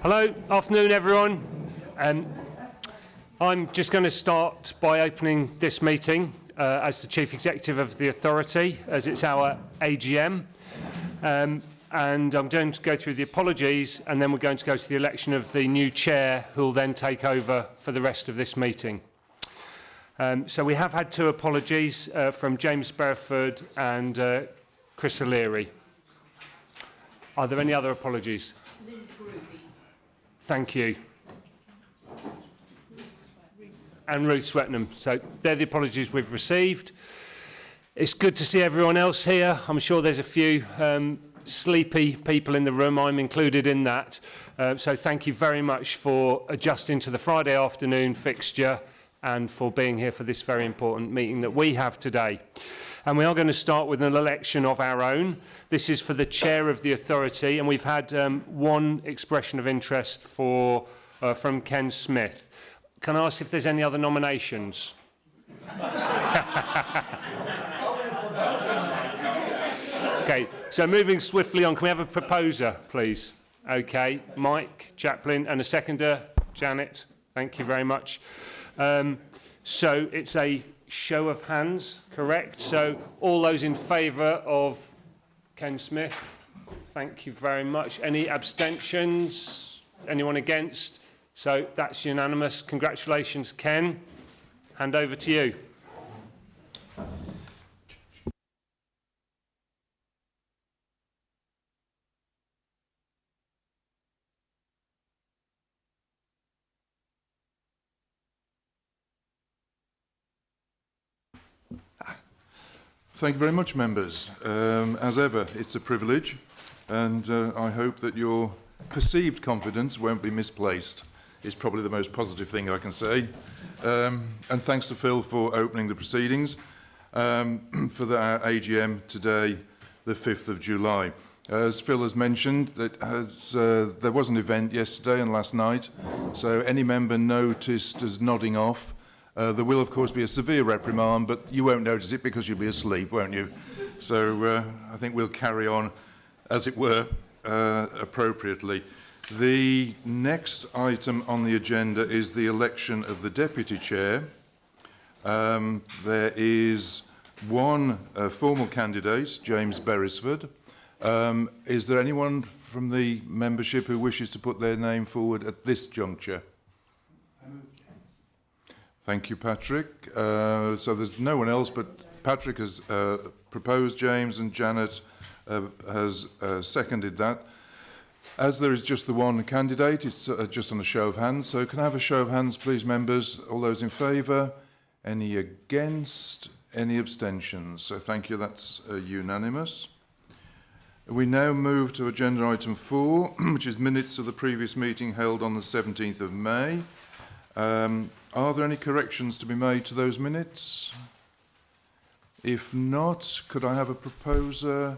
Hello, afternoon everyone. I'm just going to start by opening this meeting as the Chief Executive of the Authority, as it's our AGM. And I'm going to go through the apologies, and then we're going to go to the election of the new chair, who will then take over for the rest of this meeting. So we have had two apologies from James Bereford and Chris O'Leary. Are there any other apologies? Thank you. And Ruth Swetnam. So they're the apologies we've received. It's good to see everyone else here. I'm sure there's a few sleepy people in the room. I'm included in that. So thank you very much for adjusting to the Friday afternoon fixture and for being here for this very important meeting that we have today. And we are going to start with an election of our own. This is for the chair of the authority, and we've had one expression of interest from Ken Smith. Can I ask if there's any other nominations? Okay, so moving swiftly on, can we have a proposer, please? Okay, Mike Chaplin, and a seconder, Janet. Thank you very much. So it's a show of hands, correct? So all those in favour of Ken Smith, thank you very much. Any abstentions? Anyone against? So that's unanimous. Congratulations, Ken. Hand over to you. Thank you very much, members. As ever, it's a privilege, and I hope that your perceived confidence won't be misplaced. It's probably the most positive thing I can say. And thanks to Phil for opening the proceedings for our AGM today, the 5th of July. As Phil has mentioned, there was an event yesterday and last night, so any member noticed as nodding off. There will, of course, be a severe reprimand, but you won't notice it because you'll be asleep, won't you? So I think we'll carry on, as it were, appropriately. The next item on the agenda is the election of the deputy chair. There is one formal candidate, James Beresford. Is there anyone from the membership who wishes to put their name forward at this juncture? Thank you, Patrick. So there's no one else, but Patrick has proposed James and Janet has seconded that. As there is just the one candidate, it's just on a show of hands. So can I have a show of hands, please, members? All those in favour? Any against? Any abstentions? So thank you, that's unanimous. We now move to agenda item 4, which is minutes of the previous meeting held on the 17th of May. Are there any corrections to be made to those minutes? If not, could I have a proposer?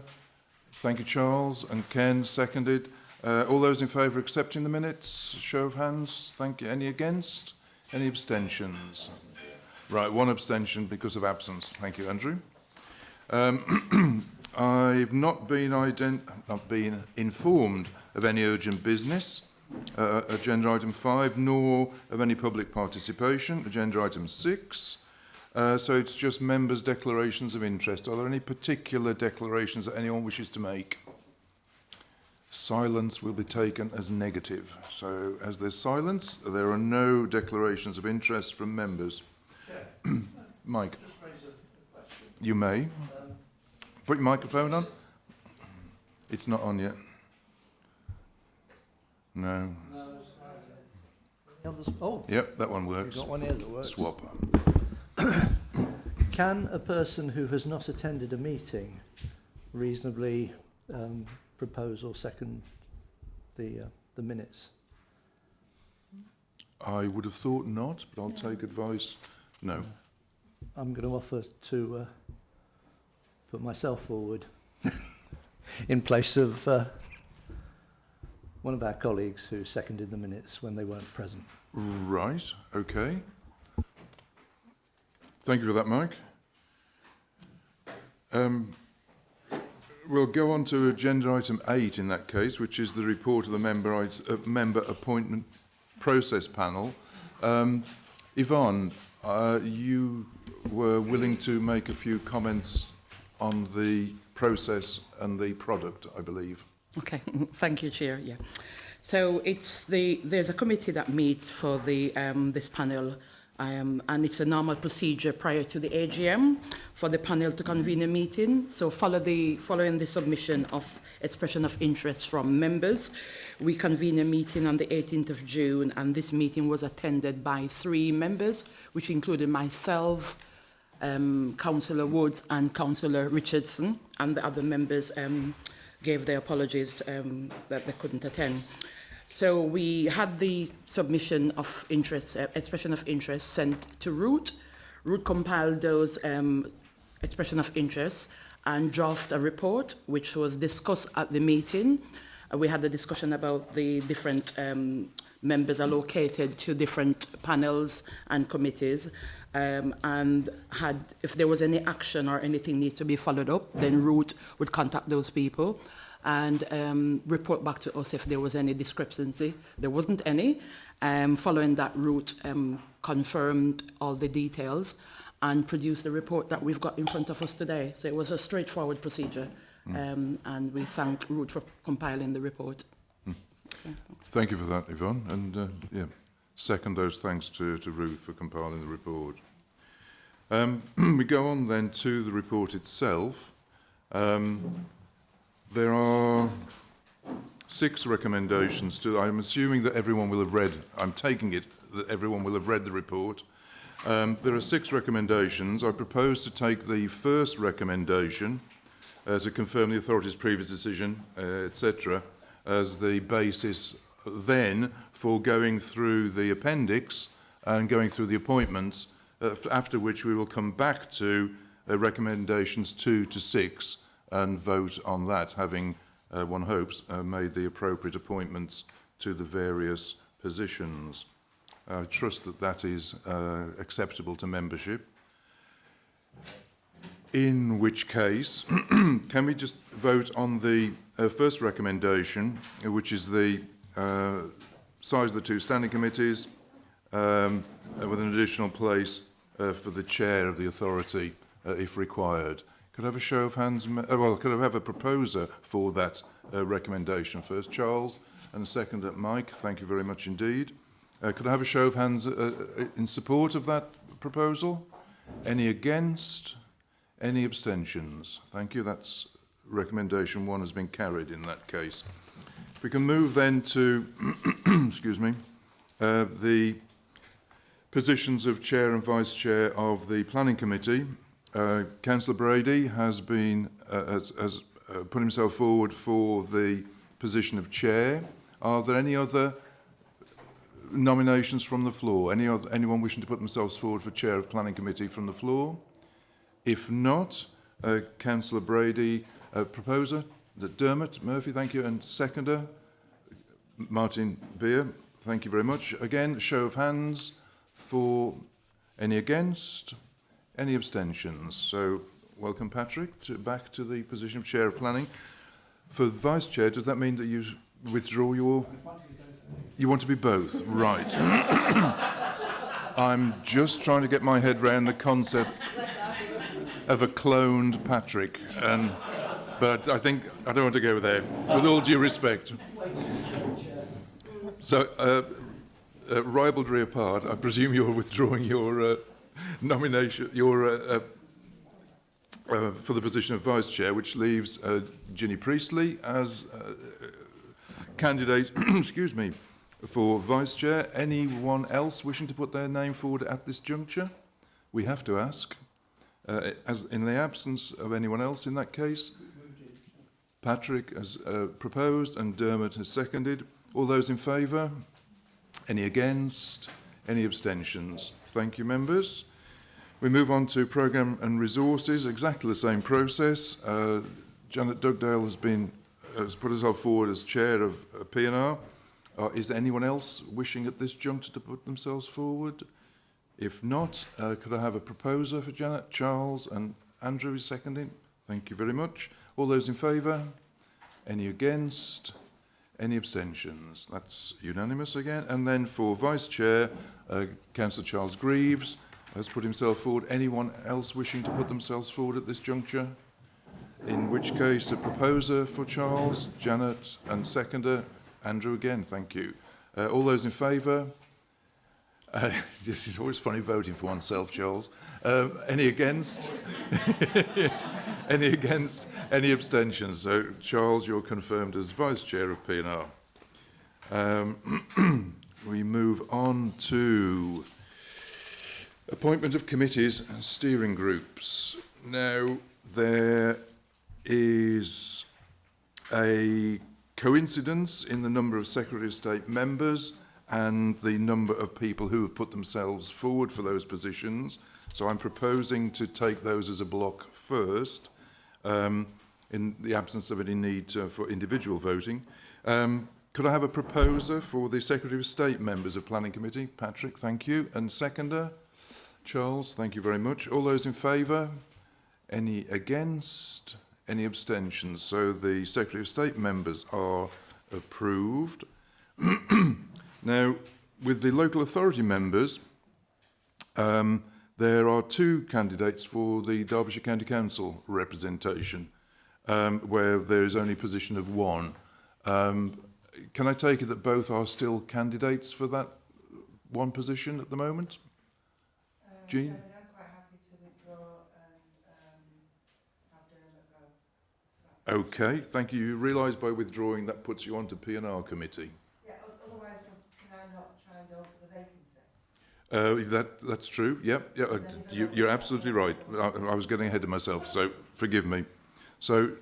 Thank you, Charles. And Ken, seconded. All those in favour of accepting the minutes? Show of hands. Thank you. Any against? Any abstentions? Right, one abstention because of absence. Thank you, Andrew. I've not been informed of any urgent business. Agenda item 5, nor of any public participation. Agenda item 6. So it's just members' declarations of interest. Are there any particular declarations that anyone wishes to make? Silence will be taken as negative. So as there's silence, there are no declarations of interest from members. Mike. Just raise a question. You may. Put your microphone on. It's not on yet. No. Oh, yep, that one works. You've got one here that works. Swap. Can a person who has not attended a meeting reasonably propose or second the minutes? I would have thought not, but I'll take advice. No. I'm going to offer to put myself forward in place of one of our colleagues who seconded the minutes when they weren't present. Right, okay. Thank you for that, Mike. We'll go on to agenda item 8 in that case, which is the report of the member appointment process panel. Yvonne, you were willing to make a few comments on the process and the product, I believe. Okay, thank you, Chair. Yeah. So there's a committee that meets for this panel, and it's a normal procedure prior to the AGM for the panel to convene a meeting. So following the submission of expression of interest from members, we convened a meeting on the 18th of June, and this meeting was attended by 3 members, which included myself, Councillor Woods and Councillor Richardson, and the other members gave their apologies that they couldn't attend. So we had the submission of interest, expression of interest sent to Root. Root compiled those expression of interest and draft a report, which was discussed at the meeting. We had a discussion about the different members allocated to different panels and committees, and if there was any action or anything needs to be followed up, then Root would contact those people and report back to us if there was any discrepancy. There wasn't any. Following that, Root confirmed all the details and produced the report that we've got in front of us today. So it was a straightforward procedure, and we thank Root for compiling the report. Okay. Thank you for that, Yvonne, and second those thanks to Ruth for compiling the report. We go on then to the report itself. There are 6 recommendations I'm assuming that everyone will have read, I'm taking it that everyone will have read the report. There are 6 recommendations. I propose to take the first recommendation to confirm the authority's previous decision, etc., as the basis then for going through the appendix and going through the appointments, after which we will come back to recommendations 2 to 6 and vote on that, having, one hopes, made the appropriate appointments to the various positions. I trust that that is acceptable to membership. In which case, can we just vote on the first recommendation, which is the size of the 2 standing committees, with an additional place for the chair of the authority, if required. Could I have a show of hands? Could I have a proposer for that recommendation first? Charles, and a second at Mike. Thank you very much indeed. Could I have a show of hands in support of that proposal? Any against? Any abstentions? Thank you. That's recommendation 1 has been carried in that case. If we can move then to, excuse me, the positions of chair and vice chair of the planning committee. Councillor Brady has been has put himself forward for the position of chair. Are there any other nominations from the floor? Anyone wishing to put themselves forward for chair of planning committee from the floor? If not, Councillor Brady, proposer, Dermot Murphy, thank you, and seconder, Martin Beer, thank you very much. Again, show of hands for any against, any abstentions. So, welcome Patrick, back to the position of chair of planning. For vice chair, does that mean that you withdraw your... You want to be both, right. I'm just trying to get my head around the concept of a cloned Patrick, but I think I don't want to go there, with all due respect. So, ribaldry apart, I presume you're withdrawing your nomination, for the position of vice chair, which leaves Ginny Priestley as candidate, excuse me, for vice chair. Anyone else wishing to put their name forward at this juncture? We have to ask. As in the absence of anyone else in that case, Patrick has proposed and Dermot has seconded. All those in favour? Any against? Any abstentions? Thank you, members. We move on to programme and resources, exactly the same process. Janet Dugdale has put herself forward as chair of P&R. Is there anyone else wishing at this juncture to put themselves forward? If not, could I have a proposer for Janet? Charles and Andrew is seconding. Thank you very much. All those in favour? Any against? Any abstentions? That's unanimous again. And then for Vice Chair, Councillor Charles Greaves has put himself forward. Anyone else wishing to put themselves forward at this juncture? In which case, a proposer for Charles, Janet, and seconder, Andrew again. Thank you. All those in favour? This is always funny voting for oneself, Charles. Any against? Yes. Any against? Any abstentions? So, Charles, you're confirmed as Vice Chair of P&R. We move on to appointment of committees and steering groups. Now, there is a coincidence in the number of Secretary of State members and the number of people who have put themselves forward for those positions. So I'm proposing to take those as a block first, in the absence of any need for individual voting. Could I have a proposer for the Secretary of State members of Planning Committee? Patrick, thank you. And seconder? Charles, thank you very much. All those in favour? Any against? Any abstentions? So the Secretary of State members are approved. Now, with the local authority members, there are two candidates for the Derbyshire County Council representation, where there is only a position of one. Can I take it that both are still candidates for that one position at the moment? Jean? I'm quite happy to withdraw and have Dermot go. Okay, thank you. You realise by withdrawing that puts you onto P&R committee. Yeah, otherwise can I not try and go for the vacancy? That's true. Yep. Yeah, you're absolutely right. I was getting ahead of myself, so forgive me. So,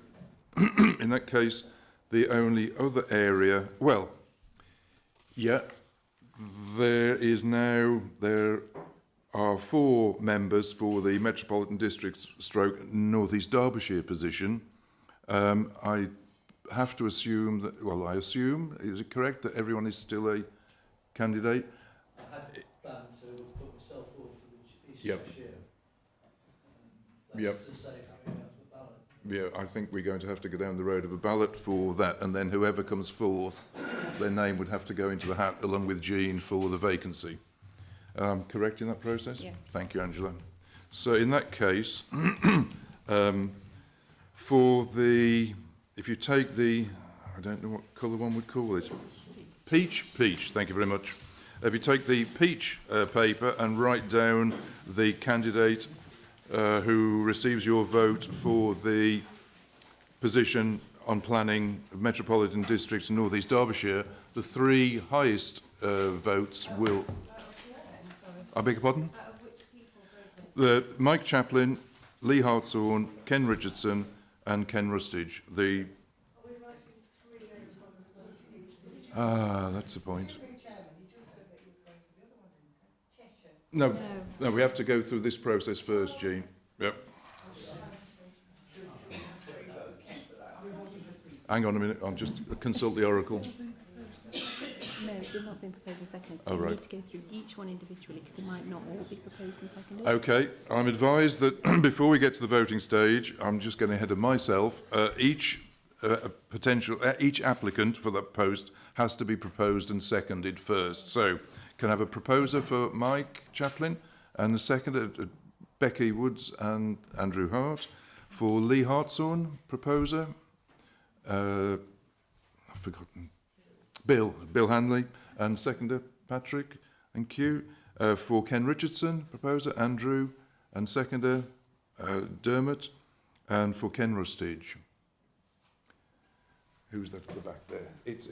in that case, the only other area, well, yeah, there are 4 members for the Metropolitan District / North East Derbyshire position. I have to assume that, well, I assume, is it correct that everyone is still a candidate? I have planned to put myself forward for the East Yep. Cheshire. Yep. To say having out the ballot. Yeah, I think we're going to have to go down the road of a ballot for that, and then whoever comes forth, their name would have to go into the hat along with Jean for the vacancy. Correct in that process? Yeah. Thank you, Angela. So in that case, for the, if you take the, I don't know what colour one would call it, peach, thank you very much. If you take the peach paper and write down the candidate who receives your vote for the position on planning of Metropolitan Districts in North East Derbyshire, the 3 highest votes will... I beg your pardon? Mike Chaplin, Lee Hartshorn, Ken Richardson and Ken Rustage. The... that's the point. No, we have to go through this process first, Jean. Yep. Hang on a minute, I'll just consult the oracle. No, they've not been proposed and seconded, so Oh, we right. need to go through each one individually because they might not all be proposed and seconded. Okay, I'm advised that before we get to the voting stage, I'm just getting ahead of myself. Each applicant for that post has to be proposed and seconded first. So, can I have a proposer for Mike Chaplin and a seconder, Becky Woods and Andrew Hart. For Lee Hartshorn, proposer, I've forgotten, Bill Hanley, and seconder, Patrick. Thank you. For Ken Richardson, proposer, Andrew, and seconder, Dermot, and for Ken Rustage. Who's that at the back there? It's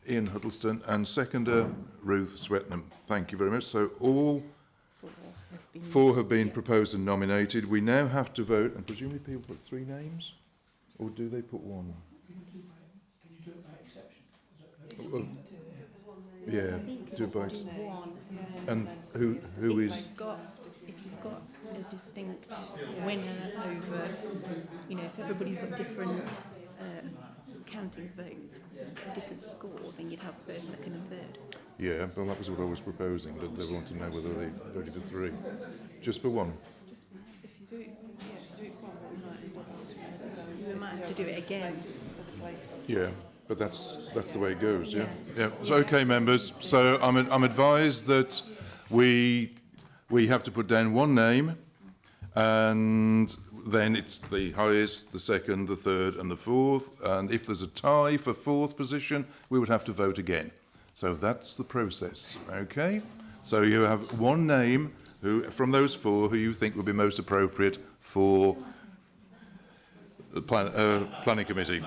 Ian Huddleston, and seconder, Ruth Swetnam. Thank you very much. So all 4 have been proposed and nominated. We now have to vote, and presumably people put 3 names? Or do they put 1? Can you do it by exception? Well, yeah, do it by... One, And who is... if you've got a distinct winner over, if everybody's got different counting votes, a different score, then you'd have first, second and third. Yeah, well, that was what I was proposing, but they want to know whether they voted for 3. Just for 1? If you do it, do it for what we might end up with. We might have to do it again. Yeah, but that's the way it goes. Yeah. Yeah. So, okay, members. So I'm advised that we have to put down one name, and then it's the highest, the second, the third, and the fourth. And if there's a tie for fourth position, we would have to vote again. So that's the process. Okay. So you have one name from those four who you think would be most appropriate for the planning committee.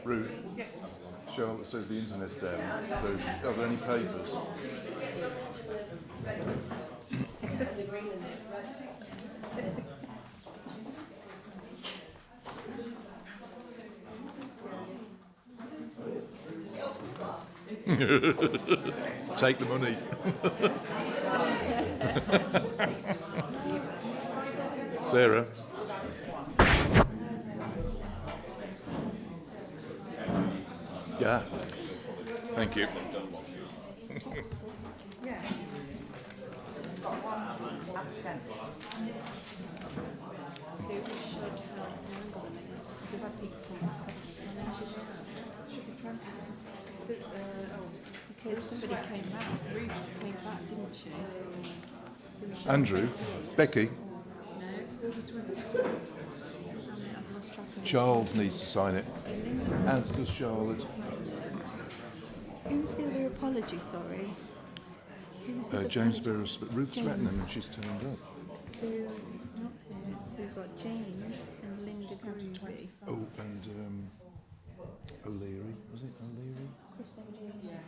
Ruth, Charlotte says the internet's down, so are there any papers? Take the money. Sarah? Yeah. Thank you. Because somebody came back, Ruth came back, didn't she? So we should Andrew? Becky? Charles needs to sign it, as does Charlotte. Who was the other apology, sorry? Who was the other James apology? Burris, but Ruth's James. written and she's turned up. So, not here. So we've got James and Linda Gruby. Oh, and O'Leary, was it O'Leary? Chris O'Leary. Yeah.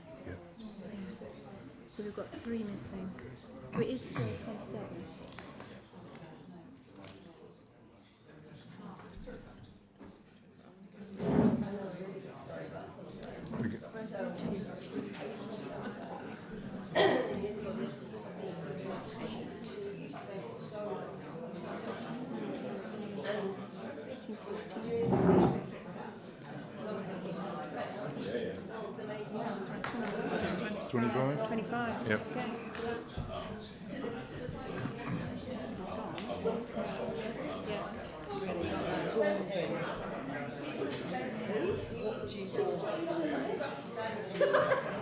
So we've got 3 missing. So it is still 27. Yeah. 25? 25. Yep. Okay.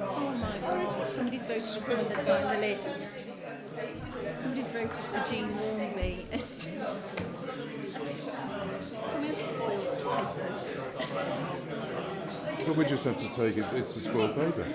Oh my God, somebody's voted for someone that's not on the list. Somebody's voted for Jean Warmby. Can we have spoiled papers? But we just have to take it, it's a spoiled paper.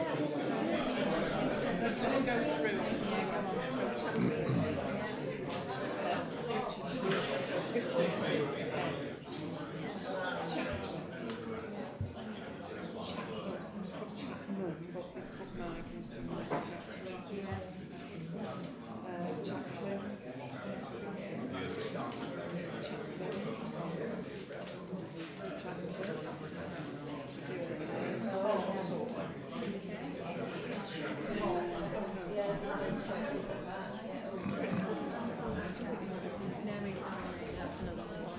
That's another spoil.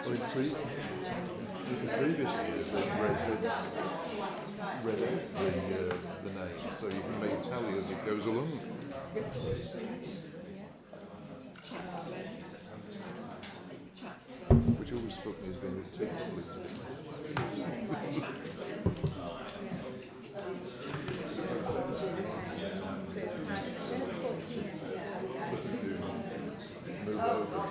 Well, in previous years, they've read out the name, so you can make tally as it goes along. Which always struck me as being ridiculous. Move over,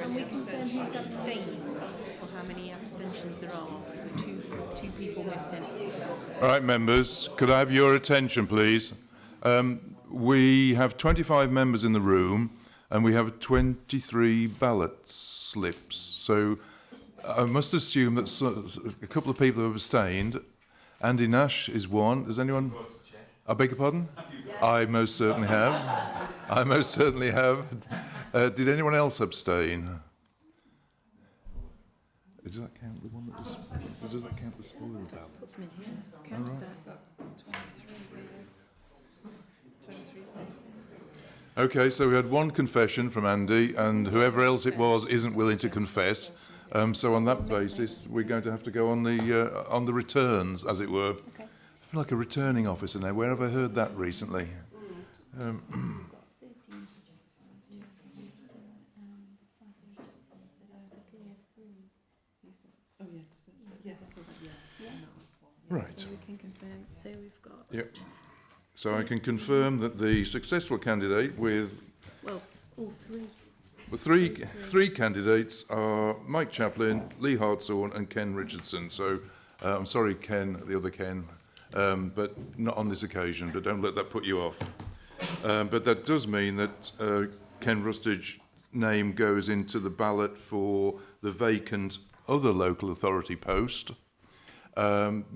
Can we confirm who's abstained or how many abstentions there are? Because we're two people missing. All right, members, could I have your attention, please? We have 25 members in the room and we have 23 ballot slips. So I must assume that a couple of people have abstained. Andy Nash is one. Does anyone? I beg your pardon? I most certainly have. I most certainly have. Did anyone else abstain? Does that count the one that was? Does that count the spoiled ballot? Put them in here. Count that. Okay, so we had one confession from Andy, and whoever else it was isn't willing to confess. So on that basis, we're going to have to go on the returns, as it were. Okay. I feel like a returning officer now. Where have I heard that recently? Right. So we can confirm. So we've got. Yep. So I can confirm that the successful candidate with Well, all three. the three candidates are Mike Chaplin, Lee Hartshorn and Ken Richardson. So I'm sorry, Ken, the other Ken, but not on this occasion, but don't let that put you off. But that does mean that Ken Rustage's name goes into the ballot for the vacant other local authority post,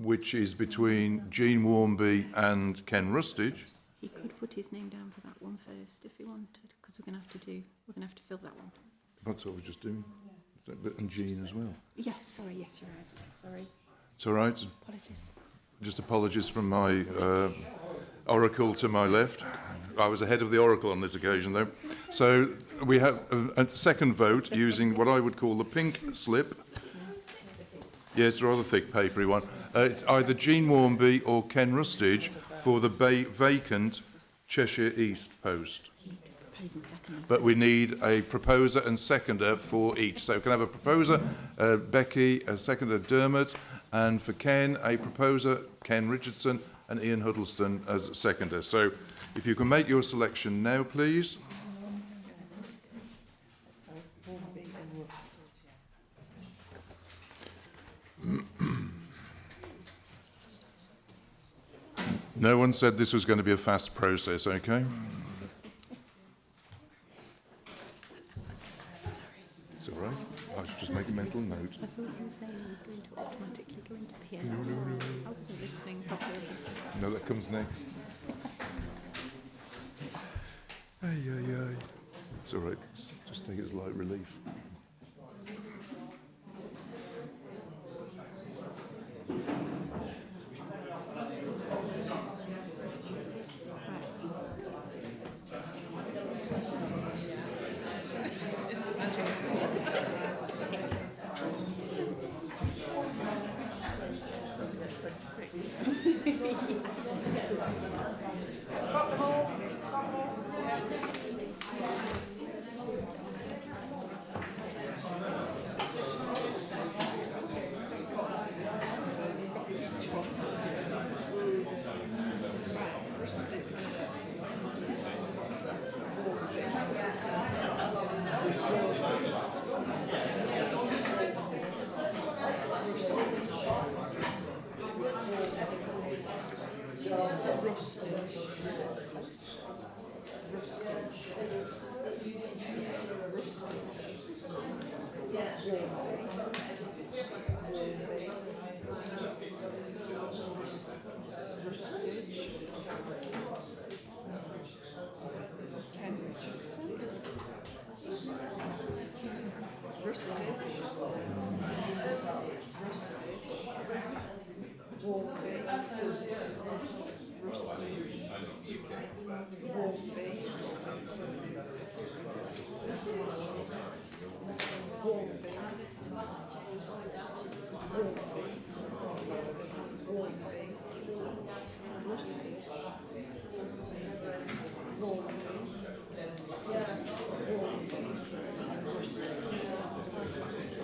which is between Jean Warmby and Ken Rustage. He could put his name down for that one first if he wanted, because we're going to have to fill that one. That's what we're just doing. And Jean as well. Yes, sorry, yes, you're right. Sorry, It's all right. apologies. Just apologies from my oracle to my left. I was ahead of the oracle on this occasion, though. So we have a second vote using what I would call the pink slip. Yeah, it's a rather thick, papery one. It's either Jean Warmby or Ken Rustage for the vacant Cheshire East post. Propose and second. But we need a proposer and seconder for each. So can I have a proposer, Becky, a seconder, Dermot, and for Ken, a proposer, Ken Richardson, and Ian Huddleston as seconder. So if you can make your selection now, please. No one said this was going to be a fast process, okay? It's all right. I should just make a mental note. I thought you were saying it was going to automatically go into PL. I wasn't listening properly. No, that comes next. Ay, ay, ay. It's all right. Just take it as light relief.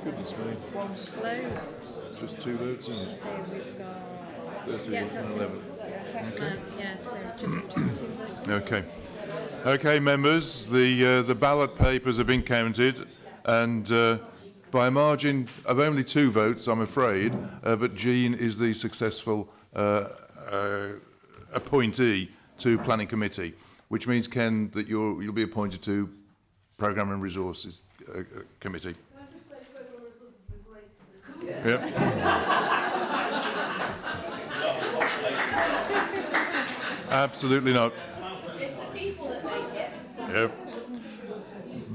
Goodness me. Close. Just 2 votes in. So we've got 13 yeah, and that's 11. yeah, so just 2 votes. Okay. Okay, members, the ballot papers have been counted, and by a margin of only 2 votes, I'm afraid, but Jean is the successful appointee to Planning Committee, which means, Ken, that you'll be appointed to Programme and Resources Committee. Can I just say Programme and Resources is a great committee? Yep. Absolutely not. It's the people that make it. Yep.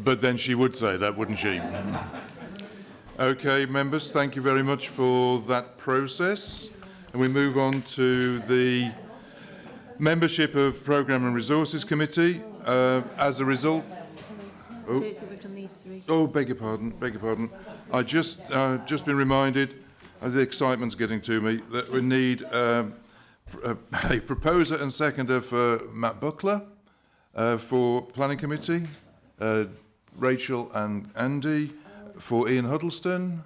But then she would say that, wouldn't she? Okay, members, thank you very much for that process. And we move on to the membership of Programme and Resources Committee. As a result... I don't think we've done these 3. Oh, beg your pardon. I just been reminded, the excitement's getting to me, that we need a proposer and seconder for Matt Buckler for Planning Committee, Rachel and Andy for Ian Huddleston,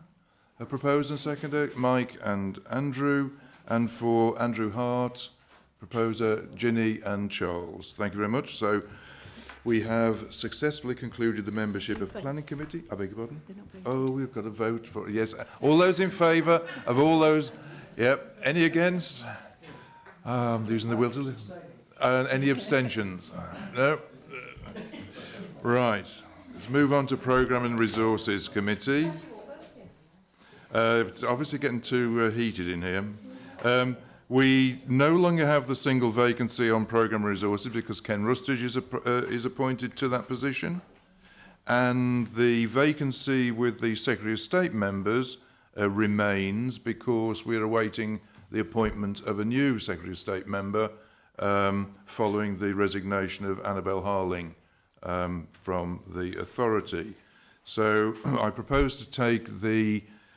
a proposer and seconder, Mike and Andrew, and for Andrew Hart, proposer Ginny and Charles. Thank you very much. So we have successfully concluded the membership of Planning Committee. I beg your pardon? Oh, we've got a vote for it. Yes. All those in favour of all those? Yep. Any against? I'm losing the will to live. Any abstentions? No? Right. Let's move on to Programme and Resources Committee. It's obviously getting too heated in here. We no longer have the single vacancy on Programme and Resources because Ken Rustage is appointed to that position. And the vacancy with the Secretary of State members remains because we're awaiting the appointment of a new Secretary of State member following the resignation of Annabel Harling from the authority. So I propose to take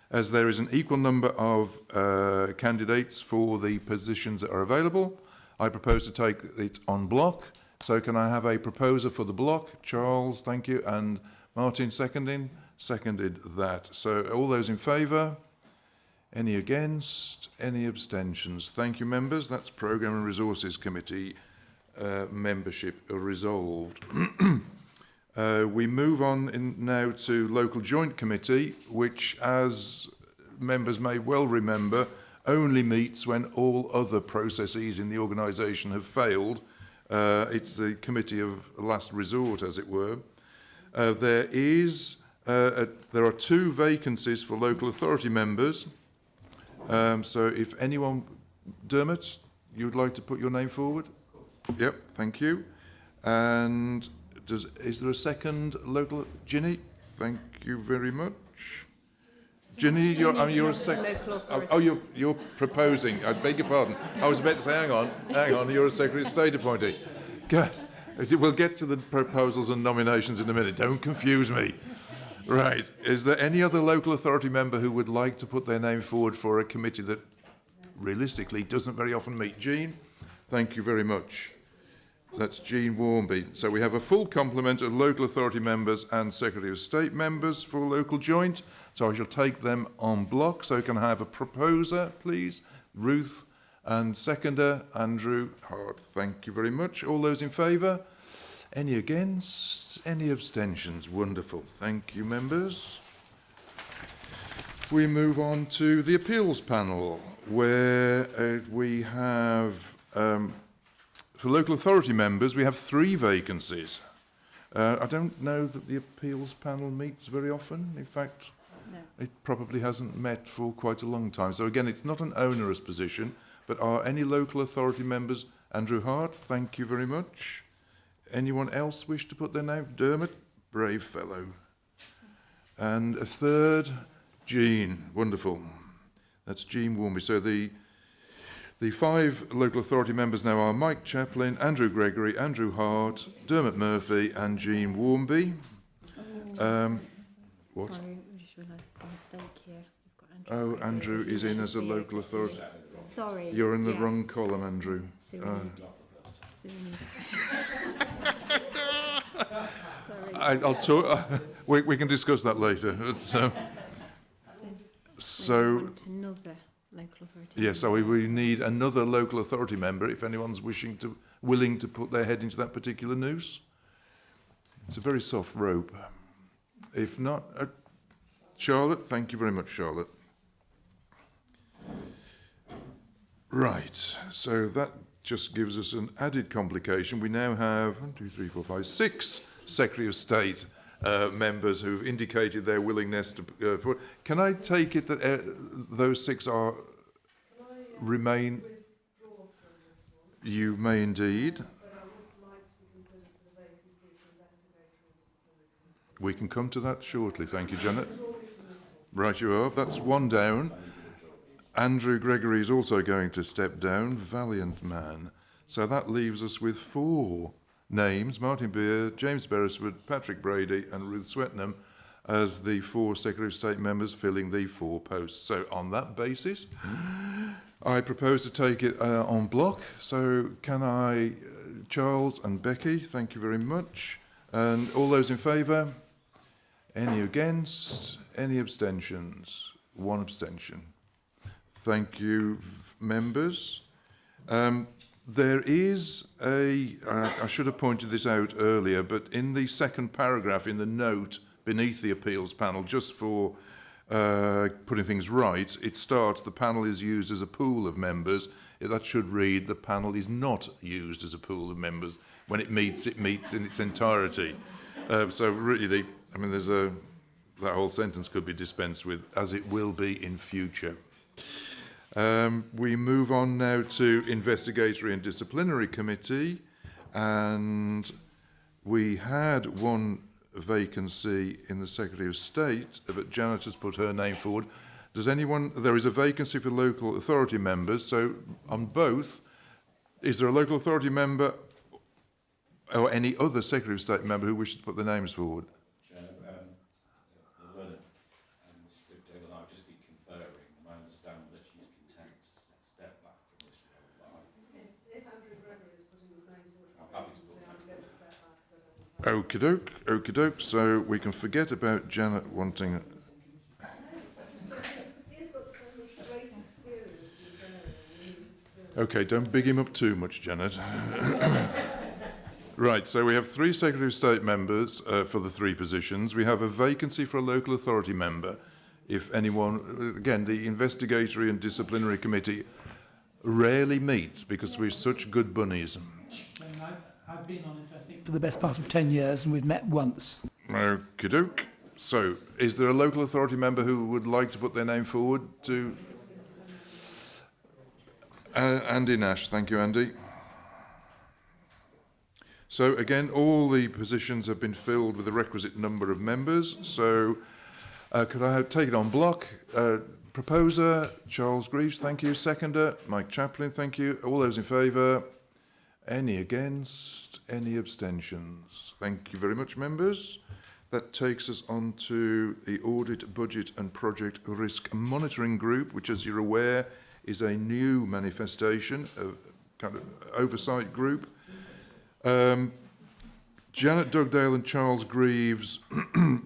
as there is an equal number of candidates for the positions that are available, I propose to take it en bloc. So can I have a proposer for the block? Charles, thank you. And Martin seconded that. So all those in favour? Any against? Any abstentions? Thank you, members. That's Programme and Resources Committee membership resolved. We move on now to Local Joint Committee, which, as members may well remember, only meets when all other processes in the organisation have failed. It's the committee of last resort, as it were. There are 2 vacancies for local authority members. So if anyone, Dermot, you would like to put your name forward? Yep, thank you. And is there a second local? Ginny, thank you very much. Ginny, you're a second. Oh, you're proposing. I beg your pardon. I was about to say, hang on. You're a Secretary of State appointee. We'll get to the proposals and nominations in a minute. Don't confuse me. Right. Is there any other local authority member who would like to put their name forward for a committee that realistically doesn't very often meet? Jean, thank you very much. That's Jean Warmby. So we have a full complement of local authority members and Secretary of State members for Local Joint. So I shall take them en bloc. So can I have a proposer, please? Ruth, and seconder, Andrew Hart. Thank you very much. All those in favour? Any against? Any abstentions? Wonderful. Thank you, members. We move on to the appeals panel, where we have... for local authority members, we have 3 vacancies. I don't know that the appeals panel meets very often. In fact, no. It probably hasn't met for quite a long time. So again, it's not an onerous position, but are any local authority members? Andrew Hart, thank you very much. Anyone else wish to put their name? Dermot, brave fellow. And a third, Jean, wonderful. That's Jean Warmby. So the 5 local authority members now are Mike Chaplin, Andrew Gregory, Andrew Hart, Dermot Murphy and Jean Warmby. What? Sorry, we just realised there's a mistake here. We've got Andrew. Oh, Andrew is in as a local authority. Sorry. You're in the wrong column, Andrew. Sorry. I'll talk. We can discuss that later. So, Want another local authority. yes, so we need another local authority member if anyone's willing to put their head into that particular noose. It's a very soft rope. If not, Charlotte, thank you very much, Charlotte. Right, so that just gives us an added complication. We now have 1, 2, 3, 4, 5, 6 Secretary of State members who've indicated their willingness to. Can I take it that those 6 are remain? You may indeed. We can come to that shortly. Thank you, Janet. Right, you are. That's 1 down. Andrew Gregory is also going to step down. Valiant man. So that leaves us with 4 names: Martin Beer, James Beresford, Patrick Brady and Ruth Swetnam as the 4 Secretary of State members filling the 4 posts. So on that basis, I propose to take it en bloc. So can I, Charles and Becky, thank you very much. And all those in favour? Any against? Any abstentions? 1 abstention. Thank you, members. There is I should have pointed this out earlier, but in the second paragraph in the note beneath the appeals panel, just for putting things right, it starts, the panel is used as a pool of members. That should read, the panel is not used as a pool of members. When it meets in its entirety. So really, that whole sentence could be dispensed with, as it will be in future. We move on now to Investigatory and Disciplinary Committee, and we had 1 vacancy in the Secretary of State, but Janet has put her name forward. There is a vacancy for local authority members, so on both, is there a local authority member or any other Secretary of State member who wishes to put their names forward? Chair, the winner, Mr. Dale and I have just been conferring, and I understand that she's content to step back from this role. If Andrew Gregory is putting his name forward, I'm happy to put I'm going to step back. So Okie doke, okie doke. So we can forget about Janet wanting. he's got so much great experience in this area. We need experience. Okay, don't big him up too much, Janet. Right, so we have 3 Secretary of State members for the 3 positions. We have a vacancy for a local authority member. If anyone, again, the Investigatory and Disciplinary Committee rarely meets because we're such good bunnies. And I've been on it, I think, for the best part of 10 years, and we've met once. Okie doke. So, is there a local authority member who would like to put their name forward to? Andy Nash, thank you, Andy. So again, all the positions have been filled with the requisite number of members. So could I take it en bloc? Proposer, Charles Greaves, thank you. Seconder, Mike Chaplin, thank you. All those in favour? Any against? Any abstentions? Thank you very much, members. That takes us on to the Audit, Budget and Project Risk Monitoring Group, which, as you're aware, is a new manifestation, a kind of oversight group. Janet Dugdale and Charles Greaves,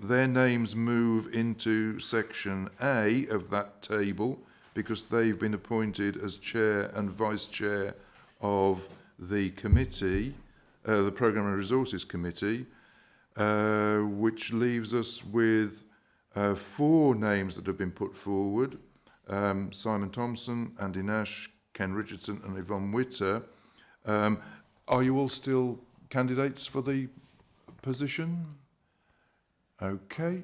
their names move into section A of that table because they've been appointed as chair and vice chair of the committee, the Programme and Resources Committee, which leaves us with 4 names that have been put forward: Simon Thompson, Andy Nash, Ken Richardson and Yvonne Witter. Are you all still candidates for the position? Okay.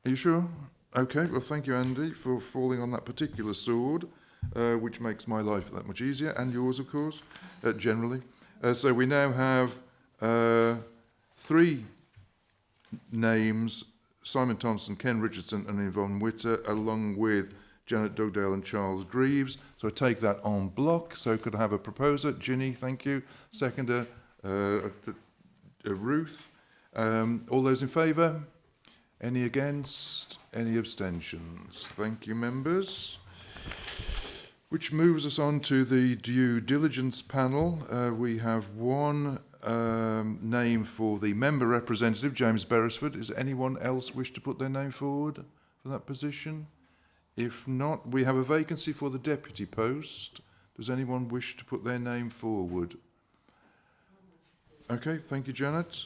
Are you sure? Okay, well, thank you, Andy, for falling on that particular sword, which makes my life that much easier, and yours, of course, generally. So we now have 3 names: Simon Thompson, Ken Richardson and Yvonne Witter, along with Janet Dugdale and Charles Greaves. So I take that en bloc. So could I have a proposer? Ginny, thank you. Seconder, Ruth. All those in favour? Any against? Any abstentions? Thank you, members. Which moves us on to the due diligence panel. We have 1 name for the member representative, James Beresford. Does anyone else wish to put their name forward for that position? If not, we have a vacancy for the deputy post. Does anyone wish to put their name forward? Okay, thank you, Janet.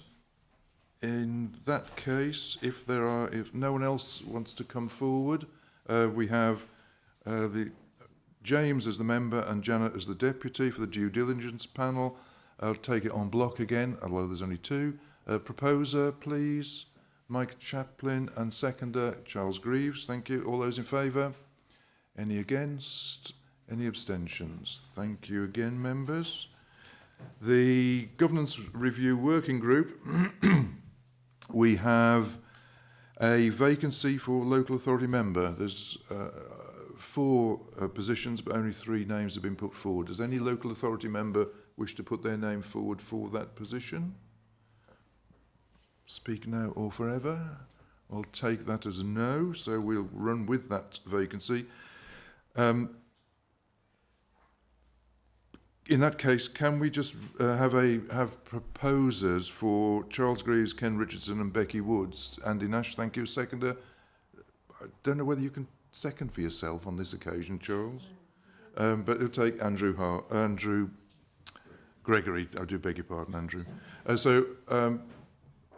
In that case, if no one else wants to come forward, we have the James as the member and Janet as the deputy for the due diligence panel. I'll take it en bloc again, although there's only two. Proposer, please. Mike Chaplin, and seconder Charles Greaves. Thank you. All those in favour? Any against? Any abstentions? Thank you again, members. The Governance Review Working Group, we have a vacancy for local authority member. There's 4 positions, but only 3 names have been put forward. Does any local authority member wish to put their name forward for that position? Speak now or forever. I'll take that as a no, so we'll run with that vacancy. In that case, can we just have proposers for Charles Greaves, Ken Richardson and Becky Woods? Andy Nash, thank you. Seconder. I don't know whether you can second for yourself on this occasion, Charles. But it'll take Andrew Gregory. I do beg your pardon, Andrew.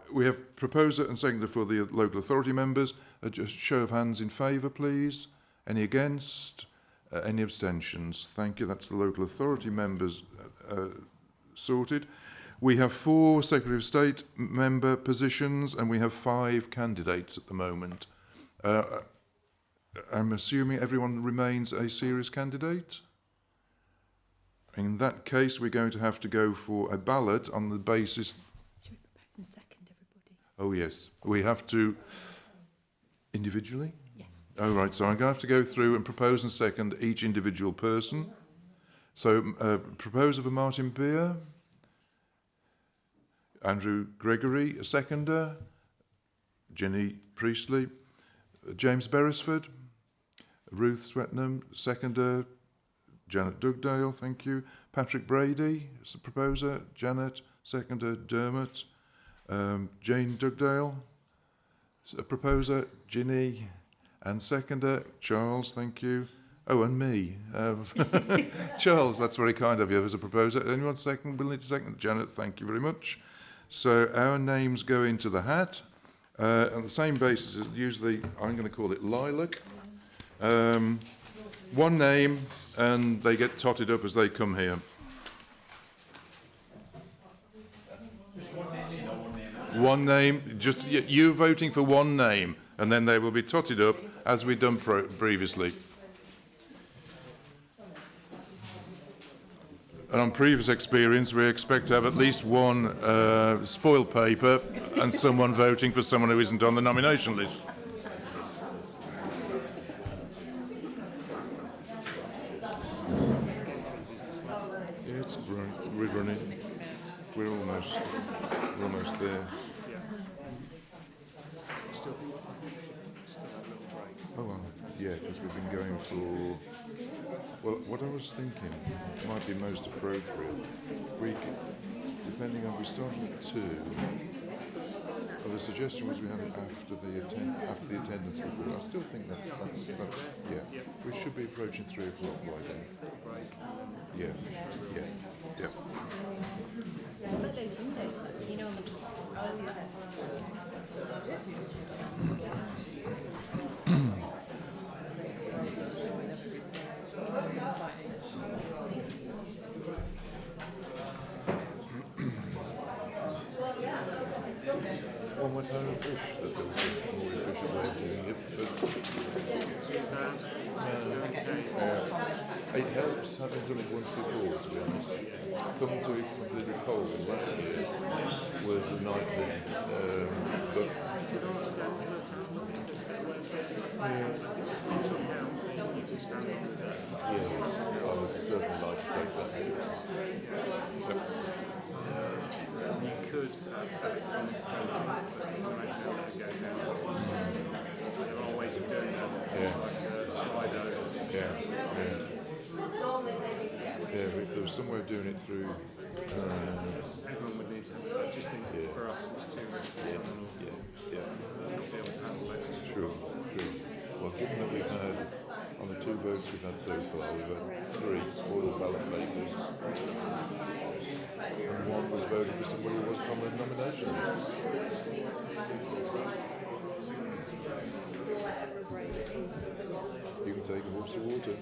We have proposer and seconder for the local authority members. Just show of hands in favour, please. Any against? Any abstentions? Thank you. That's the local authority members sorted. We have 4 Secretary of State member positions and we have 5 candidates at the moment. I'm assuming everyone remains a serious candidate? In that case, we're going to have to go for a ballot on the basis... Should we propose and second everybody? Oh, yes. We have to... Individually? Yes. Oh, right. So I'm going to have to go through and propose and second each individual person. So, proposer for Martin Beer. Andrew Gregory, a seconder. Ginny Priestley. James Beresford. Ruth Swetnam, seconder. Janet Dugdale, thank you. Patrick Brady, is the proposer. Janet, seconder. Dermot. Jane Dugdale, a proposer. Ginny, and seconder. Charles, thank you. Oh, and me. Charles, that's very kind of you as a proposer. Anyone willing to second? Janet, thank you very much. So our names go into the hat. On the same basis as usually, I'm going to call it lilac. One name, and they get totted up as they come here. One name, just you voting for one name, and then they will be totted up as we've done previously. And on previous experience, we expect to have at least one spoiled paper and someone voting for someone who isn't on the nomination list. Yeah, it's right. We're running. We're almost there. Oh, well, yeah, because we've been going for... Well, what I was thinking might be most appropriate, depending on, we started at 2. Well, the suggestion was we had it after the attendance report. I still think that's yeah. We should be approaching 3 o'clock by then. Yeah. Put those windows up, you know, on the top. One would hope wish that there was a more efficient way of doing it, but it helps having done it once before, to be honest. Coming to it completely cold last year was a nightmare, but yeah, I would certainly like to take that. You could have that from there are ways of doing that, like slide over. Yeah, but if there was some way of doing it through... Everyone would need to have that. I just think for us it's too much. Yeah. Not be able to handle it. True. Well, given that we've had On the two votes we've had so far, we've had 3 spoiled ballot papers. And 1 was voted for somebody who wasn't on the nomination list. You can take a horse to water.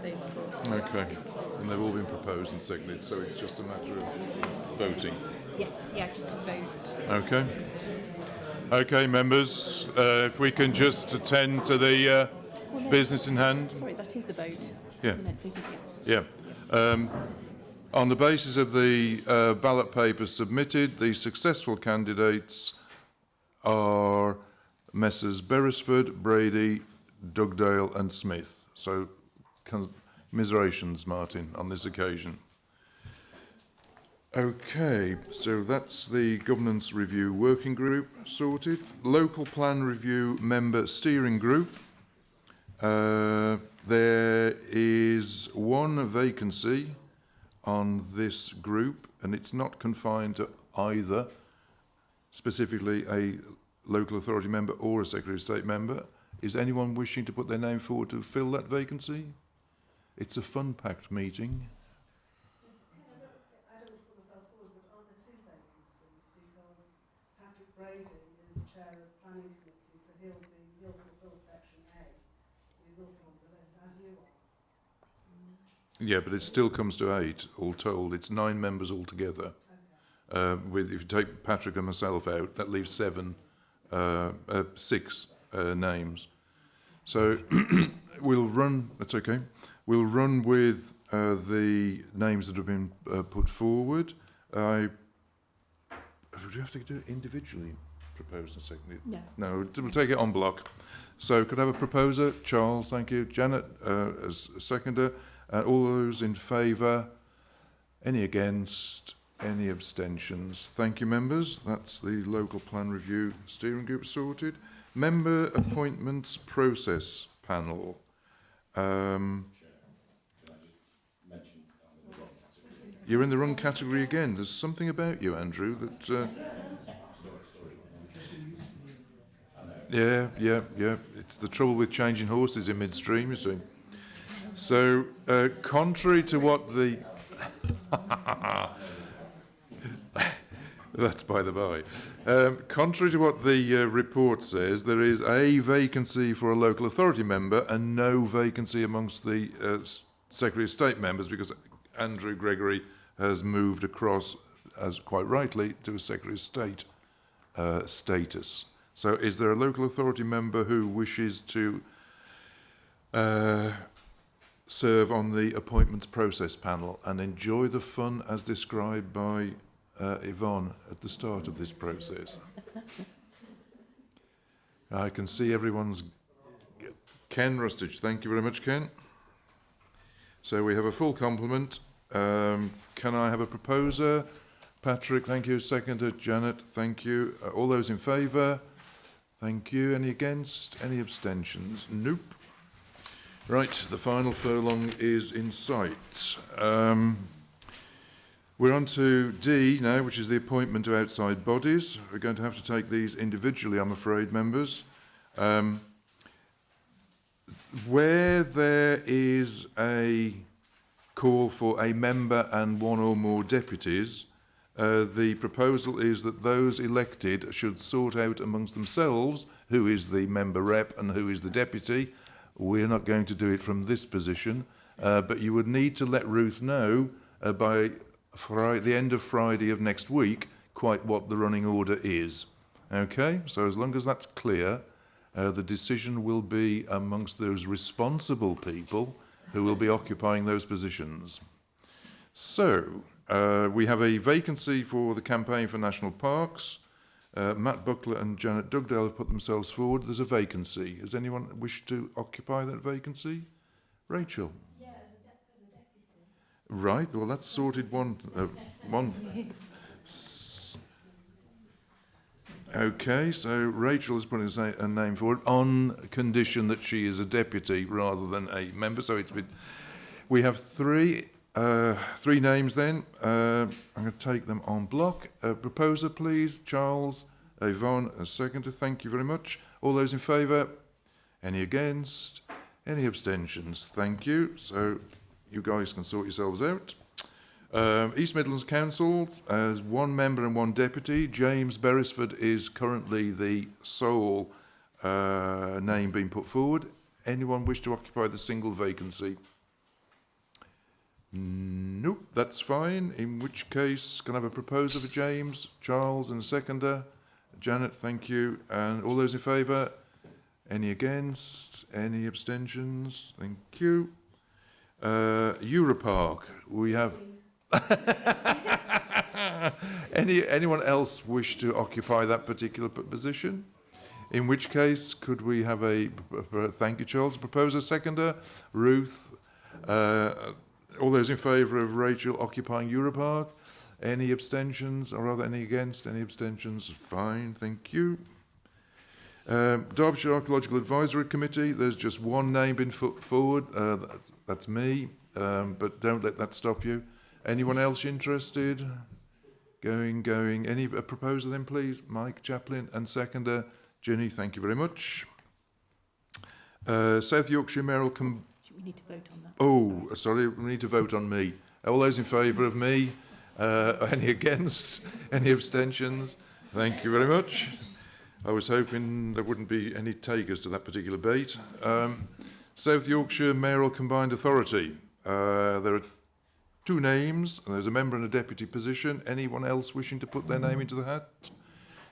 Those 4. Okay. And they've all been proposed and seconded, so it's just a matter of voting. Yes, yeah, just a vote. Okay. Okay, members, if we can just attend to the business in hand. Sorry, that is the vote. Yeah. Isn't it? So, Yeah. On the basis of the ballot papers submitted, the successful candidates are Messrs Beresford, Brady, Dugdale and Smith. So, commiserations, Martin, on this occasion. Okay, so that's the Governance Review Working Group sorted. Local Plan Review Member Steering Group. There is 1 vacancy on this group, and it's not confined to either specifically a local authority member or a Secretary of State member. Is anyone wishing to put their name forward to fill that vacancy? It's a fun-packed meeting. I don't put myself forward, but aren't there 2 vacancies? Because Patrick Brady is chair of planning committee, so he'll fulfil section A. He's also on the list, as you are. Yeah, but it still comes to 8, all told. It's 9 members altogether. With, if you take Patrick and myself out, that leaves 6 names. So we'll run, that's okay, we'll run with the names that have been put forward. Do you have to do it individually, proposed and seconded? No. No, we'll take it en bloc. So could I have a proposer? Charles, thank you. Janet as a seconder. All those in favour? Any against? Any abstentions? Thank you, members. That's the Local Plan Review Steering Group sorted. Member Appointments Process Panel. You're in the wrong category again. There's something about you, Andrew, that... Yeah. It's the trouble with changing horses in midstream, you see. So, contrary to what the... That's by the by. Contrary to what the report says, there is a vacancy for a local authority member and no vacancy amongst the Secretary of State members because Andrew Gregory has moved across, as quite rightly, to a Secretary of State status. So is there a local authority member who wishes to serve on the appointments process panel and enjoy the fun as described by Yvonne at the start of this process? I can see everyone's... Ken Rustich, thank you very much, Ken. So we have a full complement. Can I have a proposer? Patrick, thank you. Seconder, Janet, thank you. All those in favour? Thank you. Any against? Any abstentions? Nope. Right, the final furlong is in sight. We're on to D now, which is the appointment to outside bodies. We're going to have to take these individually, I'm afraid, members. Where there is a call for a member and 1 or more deputies, the proposal is that those elected should sort out amongst themselves who is the member rep and who is the deputy. We're not going to do it from this position, but you would need to let Ruth know by the end of Friday of next week quite what the running order is. Okay, so as long as that's clear, the decision will be amongst those responsible people who will be occupying those positions. So, we have a vacancy for the campaign for national parks. Matt Buckler and Janet Dugdale have put themselves forward. There's a vacancy. Does anyone wish to occupy that vacancy? Rachel? Yeah, as a deputy. Right, well, that's sorted one. Okay, so Rachel is putting a name forward on condition that she is a deputy rather than a member. So we have three names then. I'm going to take them en bloc. Proposer, please. Charles, Yvonne, a seconder. Thank you very much. All those in favour? Any against? Any abstentions? Thank you. So you guys can sort yourselves out. East Midlands Council has one member and one deputy. James Beresford is currently the sole name being put forward. Anyone wish to occupy the single vacancy? Nope, that's fine. In which case, can I have a proposer for James, Charles, and a seconder? Janet, thank you. And all those in favour? Any against? Any abstentions? Thank you. Europark, we have... Anyone else wish to occupy that particular position? In which case, could we have thank you, Charles, proposer, seconder, Ruth, all those in favour of Rachel occupying Europark? Any abstentions, or rather any against, any abstentions? Fine, thank you. Derbyshire Archaeological Advisory Committee, there's just one name been put forward, that's me, but don't let that stop you. Anyone else interested? Going. Any proposer then, please? Mike Chaplin and seconder, Jenny, thank you very much. South Yorkshire Mayoral... We need to vote on that. Oh, sorry, we need to vote on me. All those in favour of me? Any against? Any abstentions? Thank you very much. I was hoping there wouldn't be any takers to that particular bait. South Yorkshire Mayoral Combined Authority. There are two names. There's a member and a deputy position. Anyone else wishing to put their name into the hat?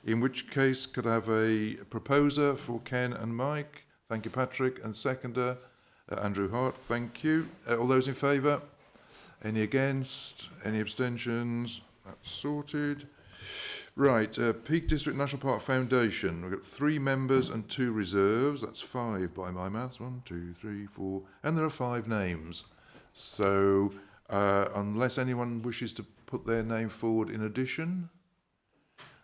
In which case, could I have a proposer for Ken and Mike? Thank you, Patrick. And seconder, Andrew Hart. Thank you. All those in favour? Any against? Any abstentions? That's sorted. Right, Peak District National Park Foundation. We've got 3 members and 2 reserves. That's 5 by my maths. 1, 2, 3, 4. And there are 5 names. So, unless anyone wishes to put their name forward in addition,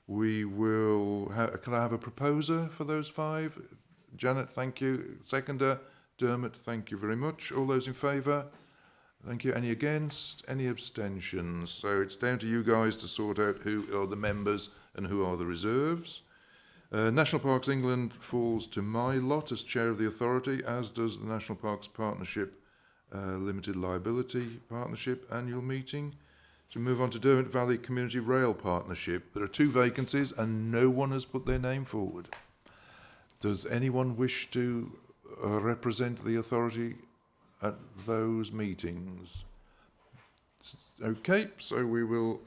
we will... can I have a proposer for those 5? Janet, thank you. Seconder, Dermot, thank you very much. All those in favour? Thank you. Any against? Any abstentions? So it's down to you guys to sort out who are the members and who are the reserves. National Parks England falls to my lot as chair of the authority, as does the National Parks Partnership Limited Liability Partnership annual meeting. So we move on to Derwent Valley Community Rail Partnership. There are 2 vacancies and no one has put their name forward. Does anyone wish to represent the authority at those meetings? Okay, so we will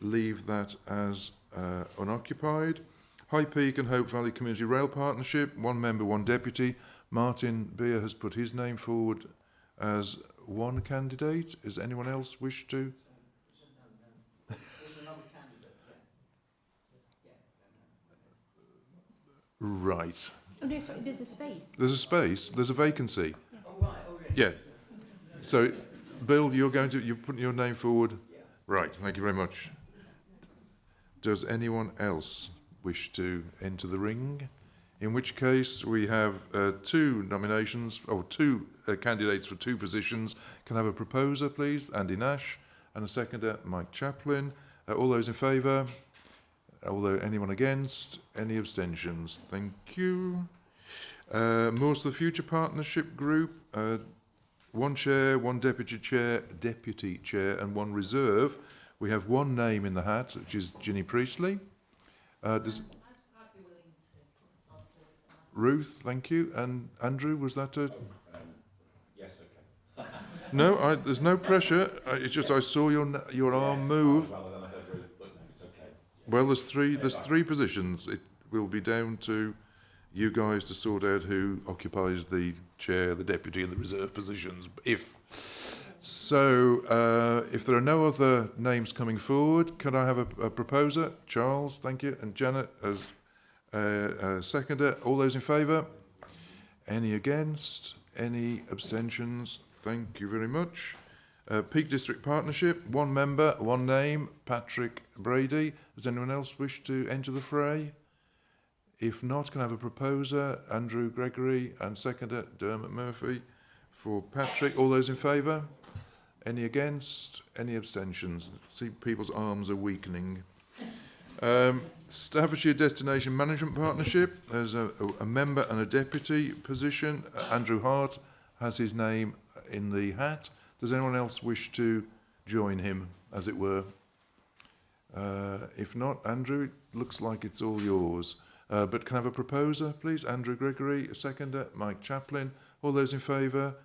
leave that as unoccupied. High Peak and Hope Valley Community Rail Partnership, 1 member, 1 deputy. Martin Beer has put his name forward as 1 candidate. Is anyone else wish to? Right. Oh no, sorry, there's a space. There's a space. There's a vacancy. Yeah. So, Bill, you're putting your name forward? Yeah. Right, thank you very much. Does anyone else wish to enter the ring? In which case, we have 2 nominations, or 2 candidates for 2 positions. Can I have a proposer, please? Andy Nash. And a seconder, Mike Chaplin. All those in favour? Although anyone against? Any abstentions? Thank you. Moors for the Future Partnership Group. 1 chair, 1 deputy chair, and 1 reserve. We have 1 name in the hat, which is Ginny Priestley. I'd be willing to put myself forward. Ruth, thank you. And Andrew, was that a... Yes, okay. No, there's no pressure. It's just I saw your arm move. Rather than I heard Ruth, but no, it's okay. Well, there's 3 positions. It will be down to you guys to sort out who occupies the chair, the deputy and the reserve positions, if. So, if there are no other names coming forward, could I have a proposer? Charles, thank you, and Janet as a seconder. All those in favour? Any against? Any abstentions? Thank you very much. Peak District Partnership, one member, one name, Patrick Brady. Does anyone else wish to enter the fray? If not, can I have a proposer? Andrew Gregory, and seconder, Dermot Murphy. For Patrick, all those in favour? Any against? Any abstentions? See, people's arms are weakening. Staffordshire Destination Management Partnership, there's a member and a deputy position. Andrew Hart has his name in the hat. Does anyone else wish to join him, as it were? If not, Andrew, it looks like it's all yours. But can I have a proposer, please? Andrew Gregory, a seconder. Mike Chaplin. All those in favour?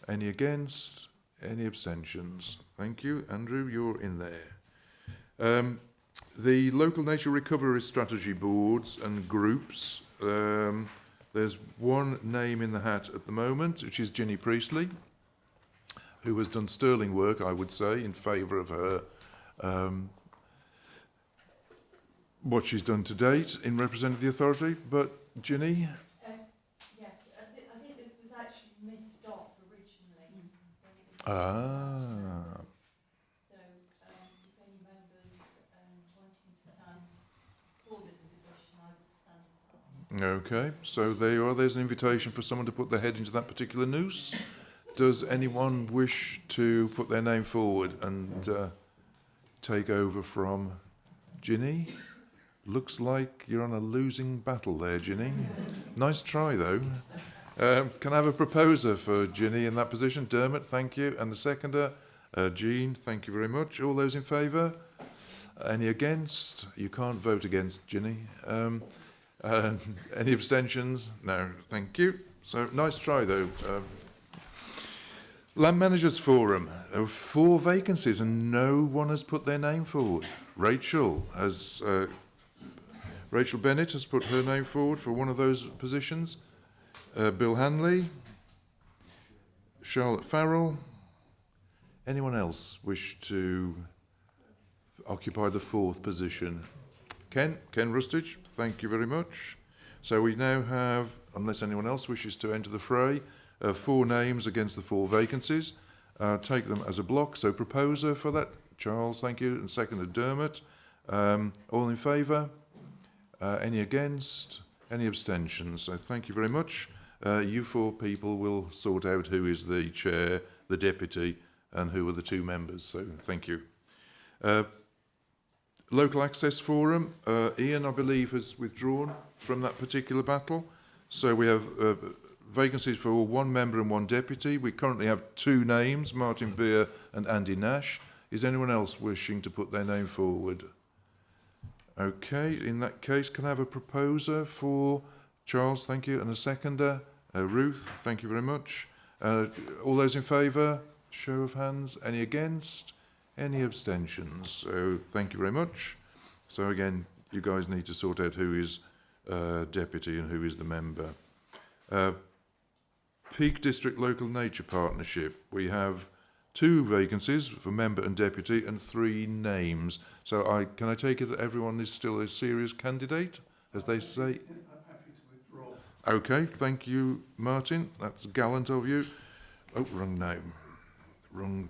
Any against? Any abstentions? Thank you. Andrew, you're in there. The Local Nature Recovery Strategy Boards and Groups. There's one name in the hat at the moment, which is Ginny Priestley, who has done sterling work, I would say, in favour of her what she's done to date in representing the authority. But Ginny? Yes, I think this was actually missed off originally. Ah. So, if any members wanting to stand for this position, I would stand aside. Okay, so there you are. There's an invitation for someone to put their head into that particular noose. Does anyone wish to put their name forward and take over from Ginny? Looks like you're on a losing battle there, Ginny. Nice try, though. Can I have a proposer for Ginny in that position? Dermot, thank you. And the seconder, Jean, thank you very much. All those in favour? Any against? You can't vote against, Ginny. Any abstentions? No, thank you. So, nice try, though. Land Managers Forum, 4 vacancies and no one has put their name forward. Rachel Bennett has put her name forward for one of those positions. Bill Hanley, Charlotte Farrell. Anyone else wish to occupy the 4th position? Ken Rustage, thank you very much. So we now have, unless anyone else wishes to enter the fray, 4 names against the 4 vacancies. Take them as a block. So proposer for that, Charles, thank you, and seconder Dermot. All in favour? Any against? Any abstentions? So thank you very much. You 4 people will sort out who is the chair, the deputy, and who are the 2 members. So thank you. Local Access Forum, Ian, I believe, has withdrawn from that particular battle. So we have vacancies for 1 member and 1 deputy. We currently have 2 names, Martin Beer and Andy Nash. Is anyone else wishing to put their name forward? Okay, in that case, can I have a proposer for Charles, thank you, and a seconder? Ruth, thank you very much. All those in favour? Show of hands. Any against? Any abstentions? So thank you very much. So again, you guys need to sort out who is deputy and who is the member. Peak District Local Nature Partnership. We have 2 vacancies for member and deputy and 3 names. So can I take it that everyone is still a serious candidate, as they say? I'm happy to withdraw. Okay, thank you, Martin. That's gallant of you. Oh, wrong name. Wrong.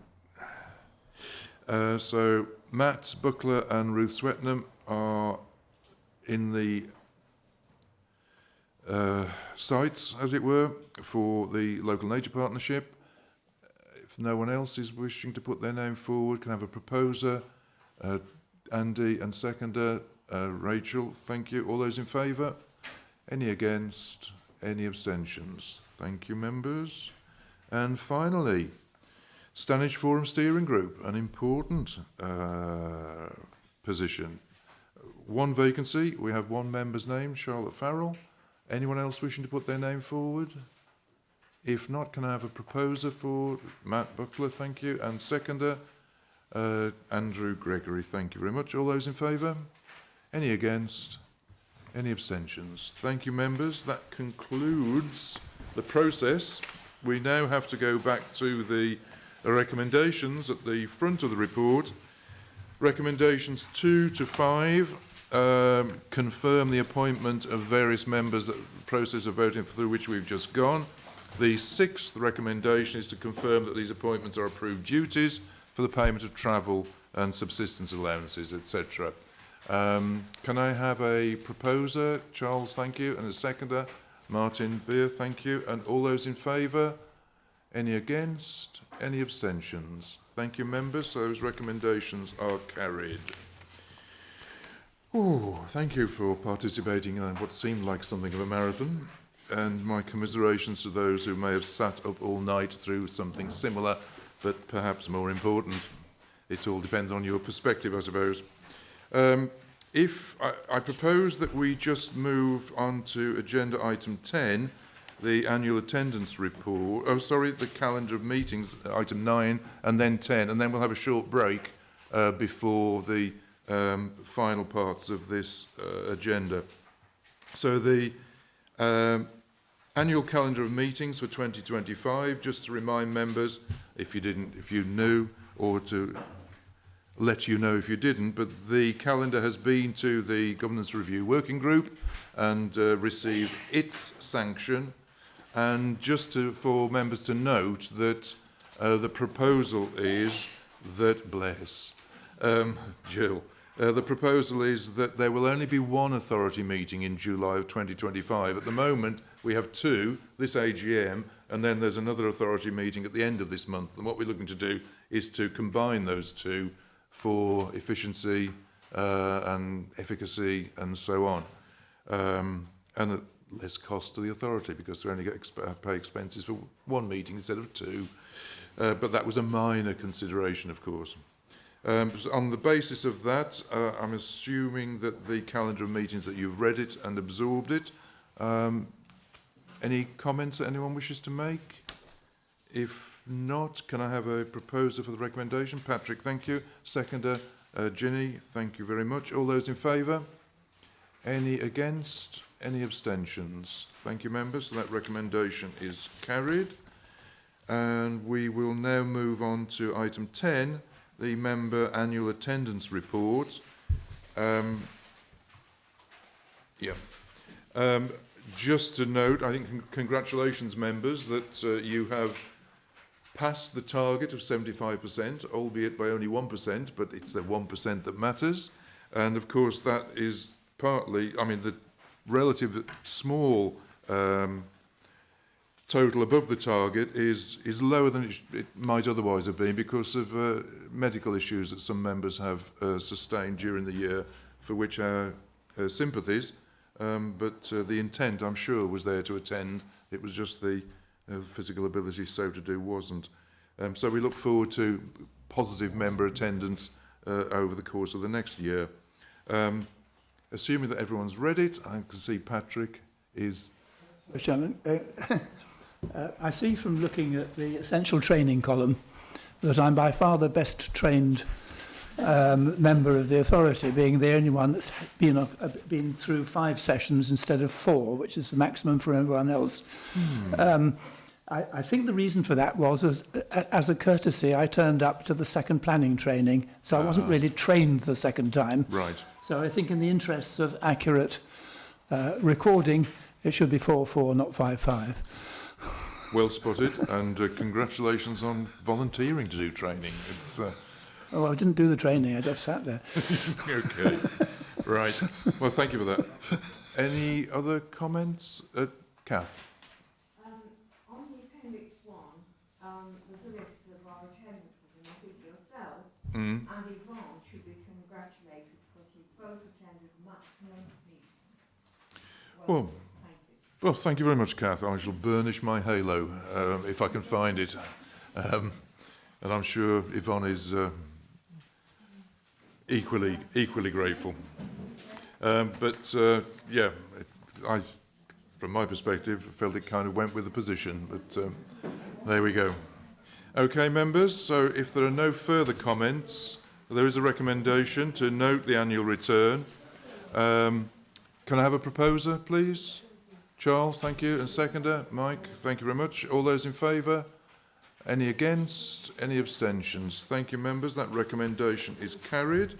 So Matt Buckler and Ruth Swetnam are in the sites, as it were, for the Local Nature Partnership. If no one else is wishing to put their name forward, can I have a proposer? Andy, and seconder, Rachel, thank you. All those in favour? Any against? Any abstentions? Thank you, members. And finally, Stanage Forum Steering Group, an important position. 1 vacancy, we have 1 member's name, Charlotte Farrell. Anyone else wishing to put their name forward? If not, can I have a proposer for Matt Buckler, thank you, and seconder, Andrew Gregory, thank you very much. All those in favour? Any against? Any abstentions? Thank you, members. That concludes the process. We now have to go back to the recommendations at the front of the report. Recommendations 2 to 5 confirm the appointment of various members, the process of voting through which we've just gone. The 6th recommendation is to confirm that these appointments are approved duties for the payment of travel and subsistence allowances, etc. Can I have a proposer? Charles, thank you. And a seconder? Martin Beer, thank you. And all those in favour? Any against? Any abstentions? Thank you, members. So those recommendations are carried. Oh, thank you for participating in what seemed like something of a marathon. And my commiserations to those who may have sat up all night through something similar, but perhaps more important. It all depends on your perspective, I suppose. I propose that we just move on to agenda item 10, the annual attendance report. Oh, sorry, the calendar of meetings, item 9, and then 10, and then we'll have a short break before the final parts of this agenda. So the annual calendar of meetings for 2025, just to remind members, if you knew, or to let you know if you didn't, but the calendar has been to the Governance Review Working Group and received its sanction. And just for members to note that the proposal is that, Jill, the proposal is that there will only be one authority meeting in July of 2025. At the moment, we have 2, this AGM, and then there's another authority meeting at the end of this month. And what we're looking to do is to combine those 2 for efficiency and efficacy and so on. And at less cost to the authority because they only pay expenses for 1 meeting instead of 2. But that was a minor consideration, of course. So on the basis of that, I'm assuming that the calendar of meetings that you've read it and absorbed it. Any comments that anyone wishes to make? If not, can I have a proposer for the recommendation? Patrick, thank you. Seconder, Ginny, thank you very much. All those in favour? Any against? Any abstentions? Thank you, members. So that recommendation is carried. And we will now move on to item 10, the member annual attendance report. Just to note, I think congratulations, members, that you have passed the target of 75%, albeit by only 1%, but it's the 1% that matters. And of course, that is partly, the relative small total above the target is lower than it might otherwise have been because of medical issues that some members have sustained during the year, for which our sympathies. But the intent, I'm sure, was there to attend. It was just the physical ability so to do wasn't. So we look forward to positive member attendance over the course of the next year. Assuming that everyone's read it, I can see Patrick is... Chairman, I see from looking at the essential training column that I'm by far the best trained member of the authority, being the only one that's been through 5 sessions instead of 4, which is the maximum for everyone else. I think the reason for that was, as a courtesy, I turned up to the second planning training, so I wasn't really trained the second time. Right. So I think in the interests of accurate recording, it should be 4-4, not 5-5. Well spotted, and congratulations on volunteering to do training. It's... Oh, I didn't do the training, I just sat there. Okay, right. Well, thank you for that. Any other comments? Kath? On the Appendix 1, there's a list of our attendances, and I think yourself and Yvonne should be congratulated because you both attended maximum meetings. Well, well, thank you very much, Kath. I shall burnish my halo if I can find it. And I'm sure Yvonne is equally grateful. Yeah, from my perspective, felt it kind of went with the position. But there we go. Okay, members. So if there are no further comments, there is a recommendation to note the annual return. Can I have a proposer, please? Charles, thank you. And seconder, Mike, thank you very much. All those in favour? Any against? Any abstentions? Thank you, members. That recommendation is carried.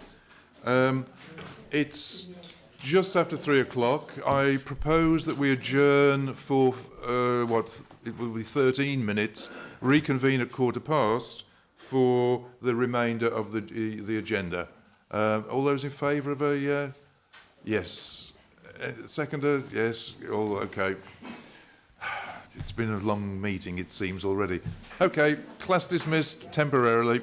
It's just after 3 o'clock. I propose that we adjourn for, it will be 13 minutes, reconvene at 15:15 for the remainder of the agenda. All those in favour of a yes? Seconder, yes? All okay. It's been a long meeting, it seems, already. Okay, class dismissed temporarily.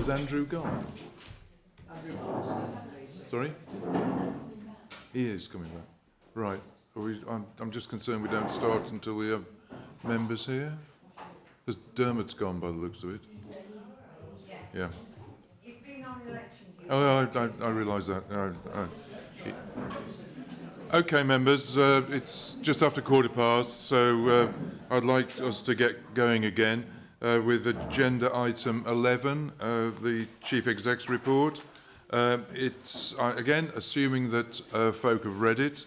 Has Andrew gone? Sorry? He is coming back. Right. I'm just concerned we don't start until we have members here. Because Dermot's gone by the looks of it. Yeah. He's been on election duty. Oh, I realise that. Okay, members, it's just after 15:15, so I'd like us to get going again with agenda item 11, the Chief Exec's report. It's, again, assuming that folk have read it.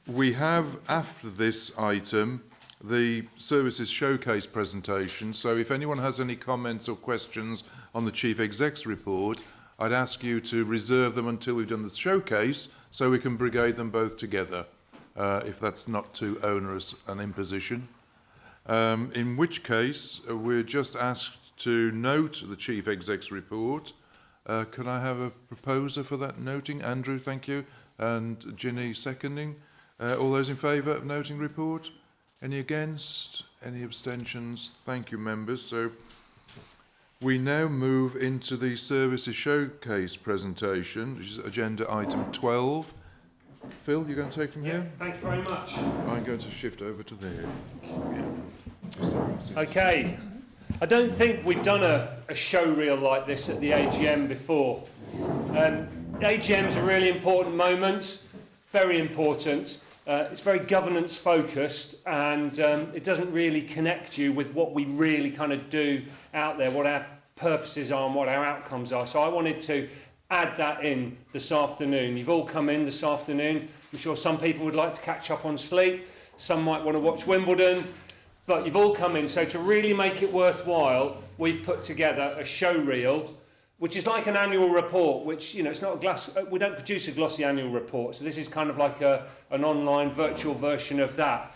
We have, after this item, the Services Showcase presentation, so if anyone has any comments or questions on the Chief Exec's report, I'd ask you to reserve them until we've done the showcase, so we can brigade them both together, if that's not too onerous an imposition. In which case, we're just asked to note the Chief Exec's report. Could I have a proposer for that noting? Andrew, thank you. And Ginny seconding. All those in favour of noting report? Any against? Any abstentions? Thank you, members. So we now move into the Services Showcase presentation, which is agenda item 12. Phil, you're going to take from here? Thank you very much. I'm going to shift over to there. Okay. I don't think we've done a show reel like this at the AGM before. The AGM is a really important moment, very important. It's very governance focused, and it doesn't really connect you with what we really kind of do out there, what our purposes are and what our outcomes are. So I wanted to add that in this afternoon. You've all come in this afternoon. I'm sure some people would like to catch up on sleep. Some might want to watch Wimbledon. But you've all come in. So to really make it worthwhile, we've put together a show reel, which is like an annual report, which, you know, it's not we don't produce a glossy annual report. So this is kind of like an online virtual version of that.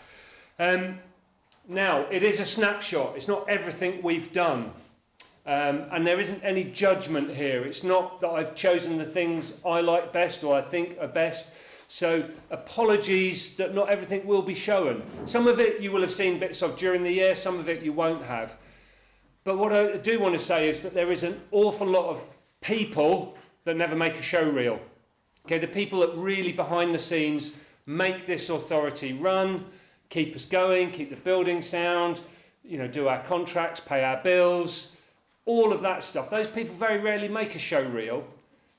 Now, it is a snapshot. It's not everything we've done. And there isn't any judgment here. It's not that I've chosen the things I like best or I think are best. So apologies that not everything will be shown. Some of it you will have seen bits of during the year, some of it you won't have. But what I do want to say is that there is an awful lot of people that never make a show reel. Okay, the people that really behind the scenes make this authority run, keep us going, keep the building sound, you know, do our contracts, pay our bills, all of that stuff. Those people very rarely make a show reel.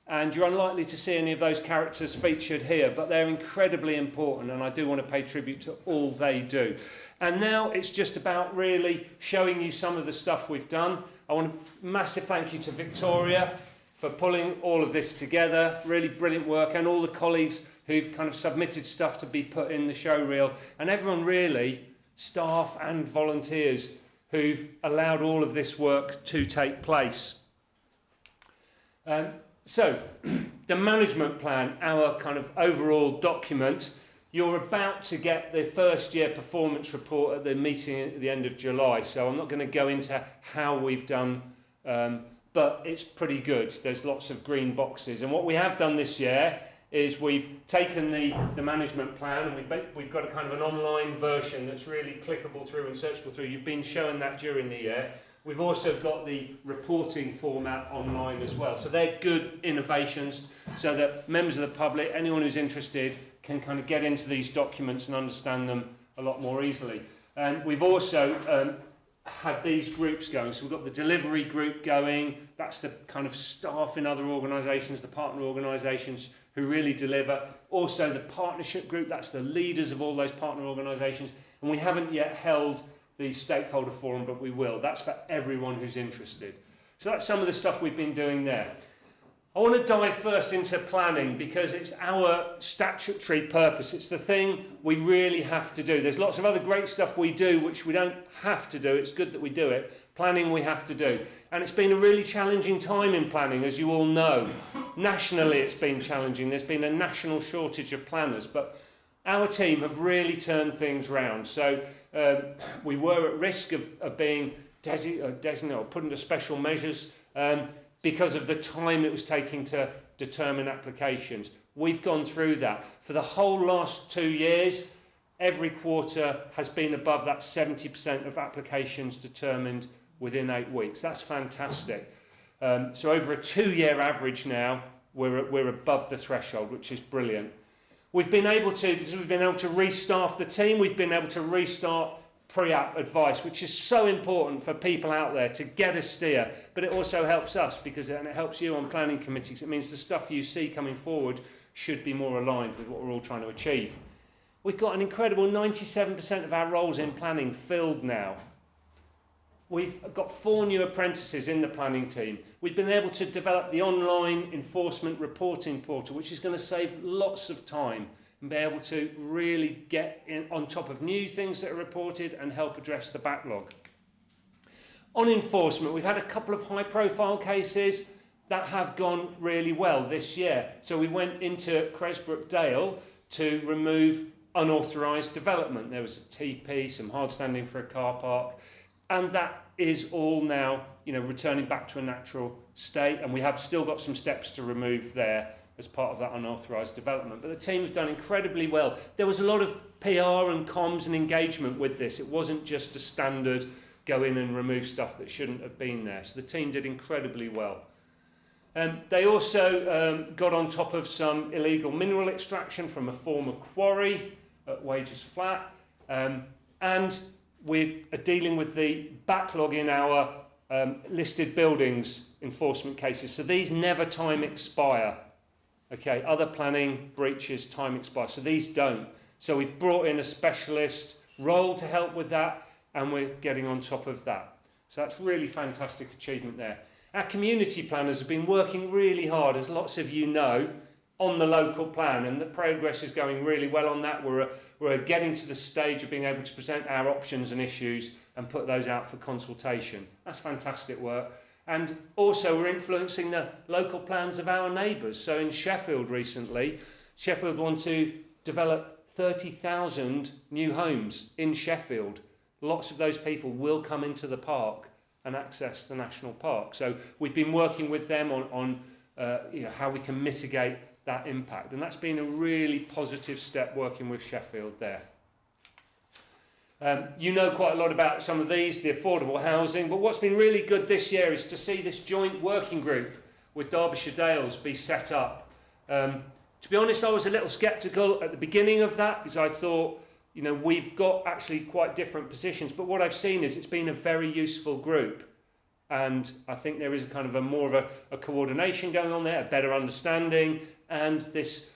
And you're unlikely to see any of those characters featured here, but they're incredibly important, and I do want to pay tribute to all they do. And now it's just about really showing you some of the stuff we've done. I want a massive thank you to Victoria for pulling all of this together. Really brilliant work, and all the colleagues who've kind of submitted stuff to be put in the show reel, and everyone really, staff and volunteers, who've allowed all of this work to take place. So, the management plan, our kind of overall document, you're about to get the first year performance report at the meeting at the end of July. So I'm not going to go into how we've done, but it's pretty good. There's lots of green boxes. And what we have done this year is we've taken the management plan and we've got a kind of an online version that's really clickable through and searchable through. You've been shown that during the year. We've also got the reporting format online as well. So they're good innovations so that members of the public, anyone who's interested, can kind of get into these documents and understand them a lot more easily. And we've also had these groups going. So we've got the delivery group going. That's the kind of staff in other organisations, the partner organisations who really deliver. Also the partnership group, that's the leaders of all those partner organisations. And we haven't yet held the stakeholder forum, but we will. That's for everyone who's interested. So that's some of the stuff we've been doing there. I want to dive first into planning because it's our statutory purpose. It's the thing we really have to do. There's lots of other great stuff we do which we don't have to do. It's good that we do it. Planning we have to do. And it's been a really challenging time in planning, as you all know. Nationally it's been challenging. There's been a national shortage of planners, but our team have really turned things round. So we were at risk of being designated or put into special measures because of the time it was taking to determine applications. We've gone through that. For the whole last 2 years, every quarter has been above that 70% of applications determined within 8 weeks. That's fantastic. So over a 2-year average now, we're above the threshold, which is brilliant. We've been able to, because we've been able to restaff the team, we've been able to restart pre-app advice, which is so important for people out there to get a steer, but it also helps us because and it helps you on planning committees. It means the stuff you see coming forward should be more aligned with what we're all trying to achieve. We've got an incredible 97% of our roles in planning filled now. We've got 4 new apprentices in the planning team. We've been able to develop the online enforcement reporting portal, which is going to save lots of time and be able to really get in on top of new things that are reported and help address the backlog. On enforcement, we've had a couple of high-profile cases that have gone really well this year. So we went into Cresbrook Dale to remove unauthorised development. There was a TP, some hard standing for a car park, and that is all now, returning back to a natural state, and we have still got some steps to remove there as part of that unauthorised development. But the team have done incredibly well. There was a lot of PR and comms and engagement with this. It wasn't just a standard go in and remove stuff that shouldn't have been there. So the team did incredibly well. They also got on top of some illegal mineral extraction from a former quarry at Wages Flat. And we are dealing with the backlog in our listed buildings enforcement cases. So these never time expire. Okay, other planning breaches time expire, so these don't. So we've brought in a specialist role to help with that, and we're getting on top of that. So that's really fantastic achievement there. Our community planners have been working really hard, as lots of you know, on the local plan, and the progress is going really well on that. We're getting to the stage of being able to present our options and issues and put those out for consultation. That's fantastic work. And also we're influencing the local plans of our neighbours. So in Sheffield recently, Sheffield want to develop 30,000 new homes in Sheffield. Lots of those people will come into the park and access the national park. So we've been working with them on how we can mitigate that impact. And that's been a really positive step working with Sheffield there. You know quite a lot about some of these, the affordable housing, but what's been really good this year is to see this joint working group with Derbyshire Dales be set up. To be honest, I was a little sceptical at the beginning of that because I thought, we've got actually quite different positions, but what I've seen is it's been a very useful group. And I think there is a kind of more of a coordination going on there, a better understanding, and this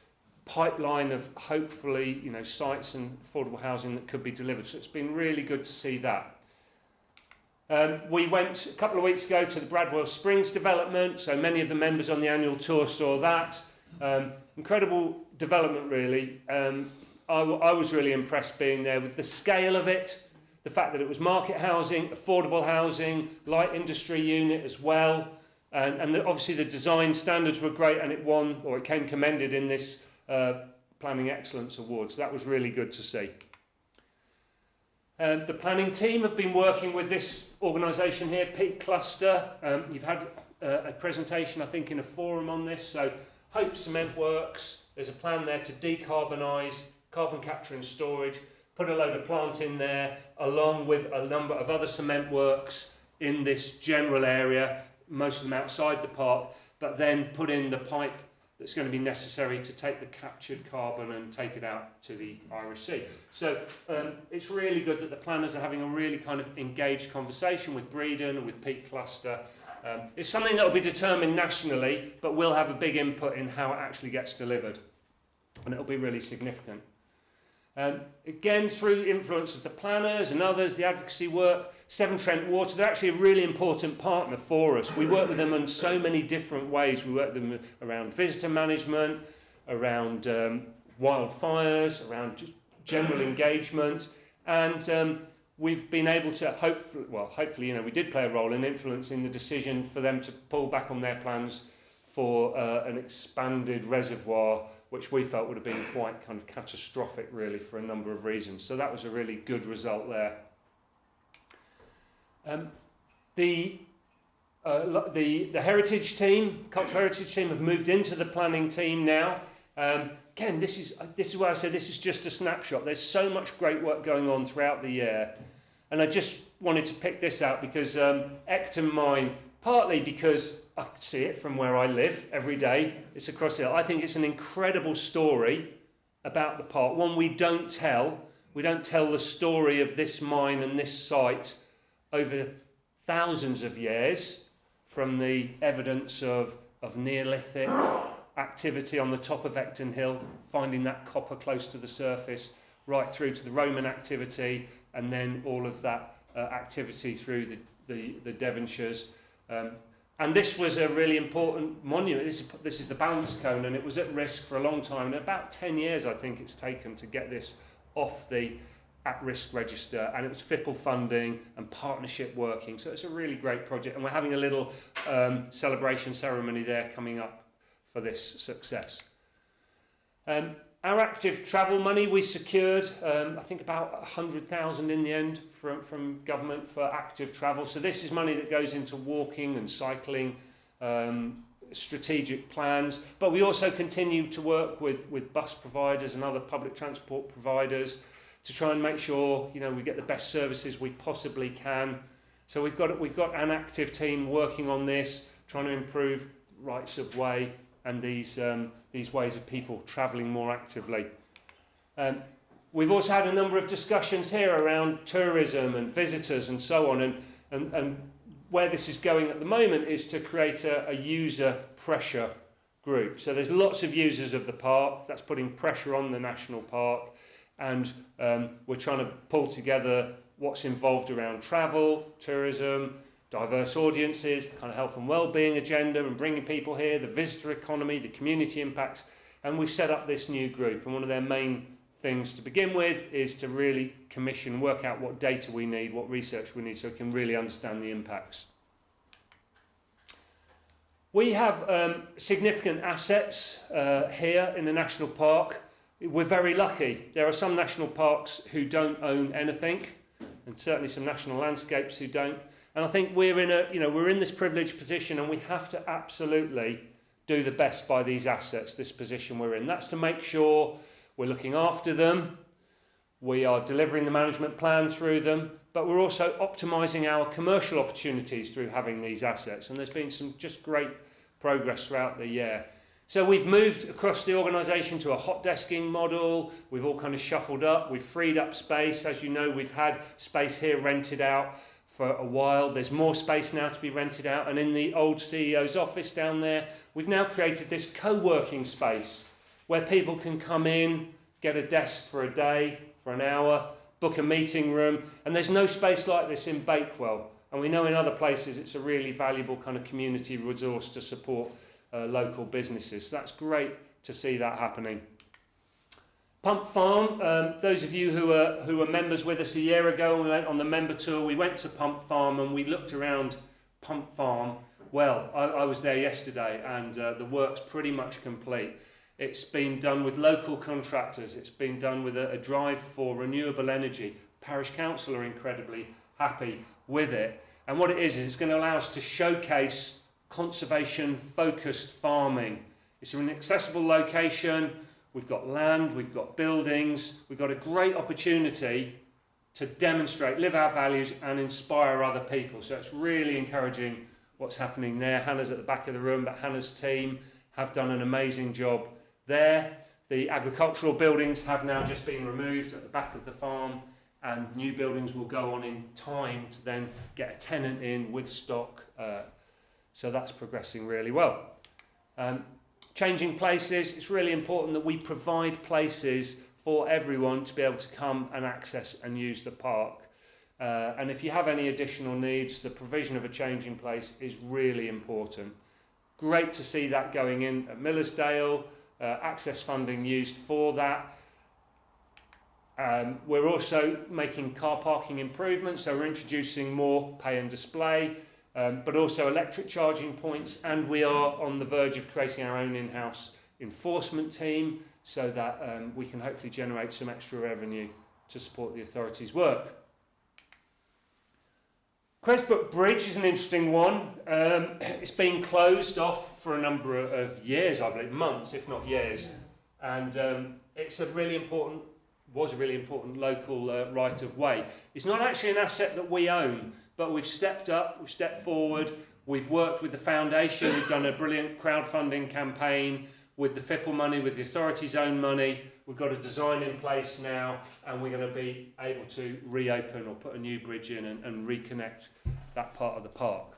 pipeline of hopefully sites and affordable housing that could be delivered. So it's been really good to see that. We went a couple of weeks ago to the Bradwell Springs development, so many of the members on the annual tour saw that. Incredible development really. I was really impressed being there with the scale of it, the fact that it was market housing, affordable housing, light industry unit as well, and obviously the design standards were great, and it came commended in this Planning Excellence Award, so that was really good to see. The planning team have been working with this organisation here, Peak Cluster. You've had a presentation, I think, in a forum on this, so Hope Cement Works, there's a plan there to decarbonise carbon capture and storage, put a load of plant in there, along with a number of other cement works in this general area, most of them outside the park, but then put in the pipe that's going to be necessary to take the captured carbon and take it out to the Irish Sea. So it's really good that the planners are having a really kind of engaged conversation with Breedon and with Peak Cluster. It's something that will be determined nationally, but will have a big input in how it actually gets delivered. And it'll be really significant. Again, through the influence of the planners and others, the advocacy work, Severn Trent Water, they're actually a really important partner for us. We work with them in so many different ways. We work with them around visitor management, around wildfires, around just general engagement, and we've been able to hopefully, we did play a role in influencing the decision for them to pull back on their plans for an expanded reservoir, which we felt would have been quite kind of catastrophic really for a number of reasons. So that was a really good result there. The heritage team, cultural heritage team, have moved into the planning team now. Again, this is where I say this is just a snapshot. There's so much great work going on throughout the year. And I just wanted to pick this out because Ecton Mine, partly because I see it from where I live every day, it's across the hill. I think it's an incredible story about the park, one we don't tell. We don't tell the story of this mine and this site over thousands of years, from the evidence of Neolithic activity on the top of Ecton Hill, finding that copper close to the surface, right through to the Roman activity, and then all of that activity through the Devonshires. And this was a really important monument. This is the balance cone, and it was at risk for a long time. And about 10 years, I think it's taken to get this off the at-risk register, and it was FIPL funding and partnership working. So it's a really great project, and we're having a little celebration ceremony there coming up for this success. Our active travel money, we secured, I think about 100,000 in the end from government for active travel. So this is money that goes into walking and cycling, strategic plans. But we also continue to work with bus providers and other public transport providers to try and make sure, you know, we get the best services we possibly can. So we've got an active team working on this, trying to improve rights of way and these ways of people travelling more actively. We've also had a number of discussions here around tourism and visitors and so on, and where this is going at the moment is to create a user pressure group. So there's lots of users of the park. That's putting pressure on the national park, and we're trying to pull together what's involved around travel, tourism, diverse audiences, the kind of health and well-being agenda, and bringing people here, the visitor economy, the community impacts. And we've set up this new group, and one of their main things to begin with is to really commission, work out what data we need, what research we need, so we can really understand the impacts. We have significant assets here in the national park. We're very lucky. There are some national parks who don't own anything, and certainly some national landscapes who don't. And I think we're in this privileged position, and we have to absolutely do the best by these assets, this position we're in. That's to make sure we're looking after them, we are delivering the management plan through them, but we're also optimising our commercial opportunities through having these assets. And there's been some just great progress throughout the year. So we've moved across the organisation to a hot desking model. We've all kind of shuffled up. We've freed up space. As you know, we've had space here rented out for a while. There's more space now to be rented out. And in the old CEO's office down there, we've now created this co-working space where people can come in, get a desk for a day, for an hour, book a meeting room. And there's no space like this in Bakewell. And we know in other places it's a really valuable kind of community resource to support local businesses. So that's great to see that happening. Pump Farm, those of you who were members with us a year ago when we went on the member tour, we went to Pump Farm and we looked around Pump Farm. Well, I was there yesterday, and the work's pretty much complete. It's been done with local contractors. It's been done with a drive for renewable energy. Parish Council are incredibly happy with it. And what it is it's going to allow us to showcase conservation-focused farming. It's in an accessible location. We've got land, we've got buildings, we've got a great opportunity to demonstrate, live our values and inspire other people. So it's really encouraging what's happening there. Hannah's at the back of the room, but Hannah's team have done an amazing job there. The agricultural buildings have now just been removed at the back of the farm, and new buildings will go on in time to then get a tenant in with stock. So that's progressing really well. Changing places, it's really important that we provide places for everyone to be able to come and access and use the park. And if you have any additional needs, the provision of a changing place is really important. Great to see that going in at Millersdale, access funding used for that. We're also making car parking improvements, so we're introducing more pay and display, but also electric charging points, and we are on the verge of creating our own in-house enforcement team so that we can hopefully generate some extra revenue to support the authorities' work. Cresbrook Bridge is an interesting one. It's been closed off for a number of years, I believe, months, if not years. And it's a really important was a really important local right of way. It's not actually an asset that we own, but we've stepped up, we've stepped forward, we've worked with the foundation, we've done a brilliant crowdfunding campaign with the FIPL money, with the authority's own money. We've got a design in place now, and we're going to be able to reopen or put a new bridge in and reconnect that part of the park.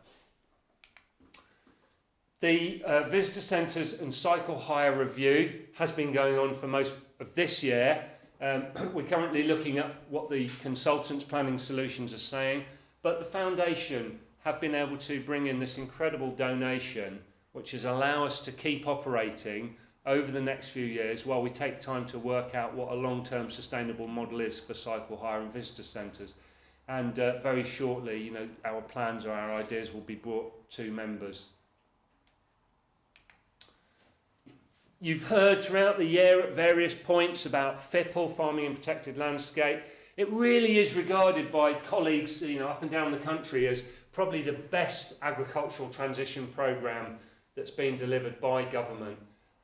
The visitor centres and cycle hire review has been going on for most of this year. We're currently looking at what the consultants' planning solutions are saying, but the foundation have been able to bring in this incredible donation, which has allowed us to keep operating over the next few years while we take time to work out what a long-term sustainable model is for cycle hire and visitor centres. And very shortly, you know, our plans or our ideas will be brought to members. You've heard throughout the year at various points about FIPL, Farming and Protected Landscape. It really is regarded by colleagues, you know, up and down the country as probably the best agricultural transition programme that's been delivered by government.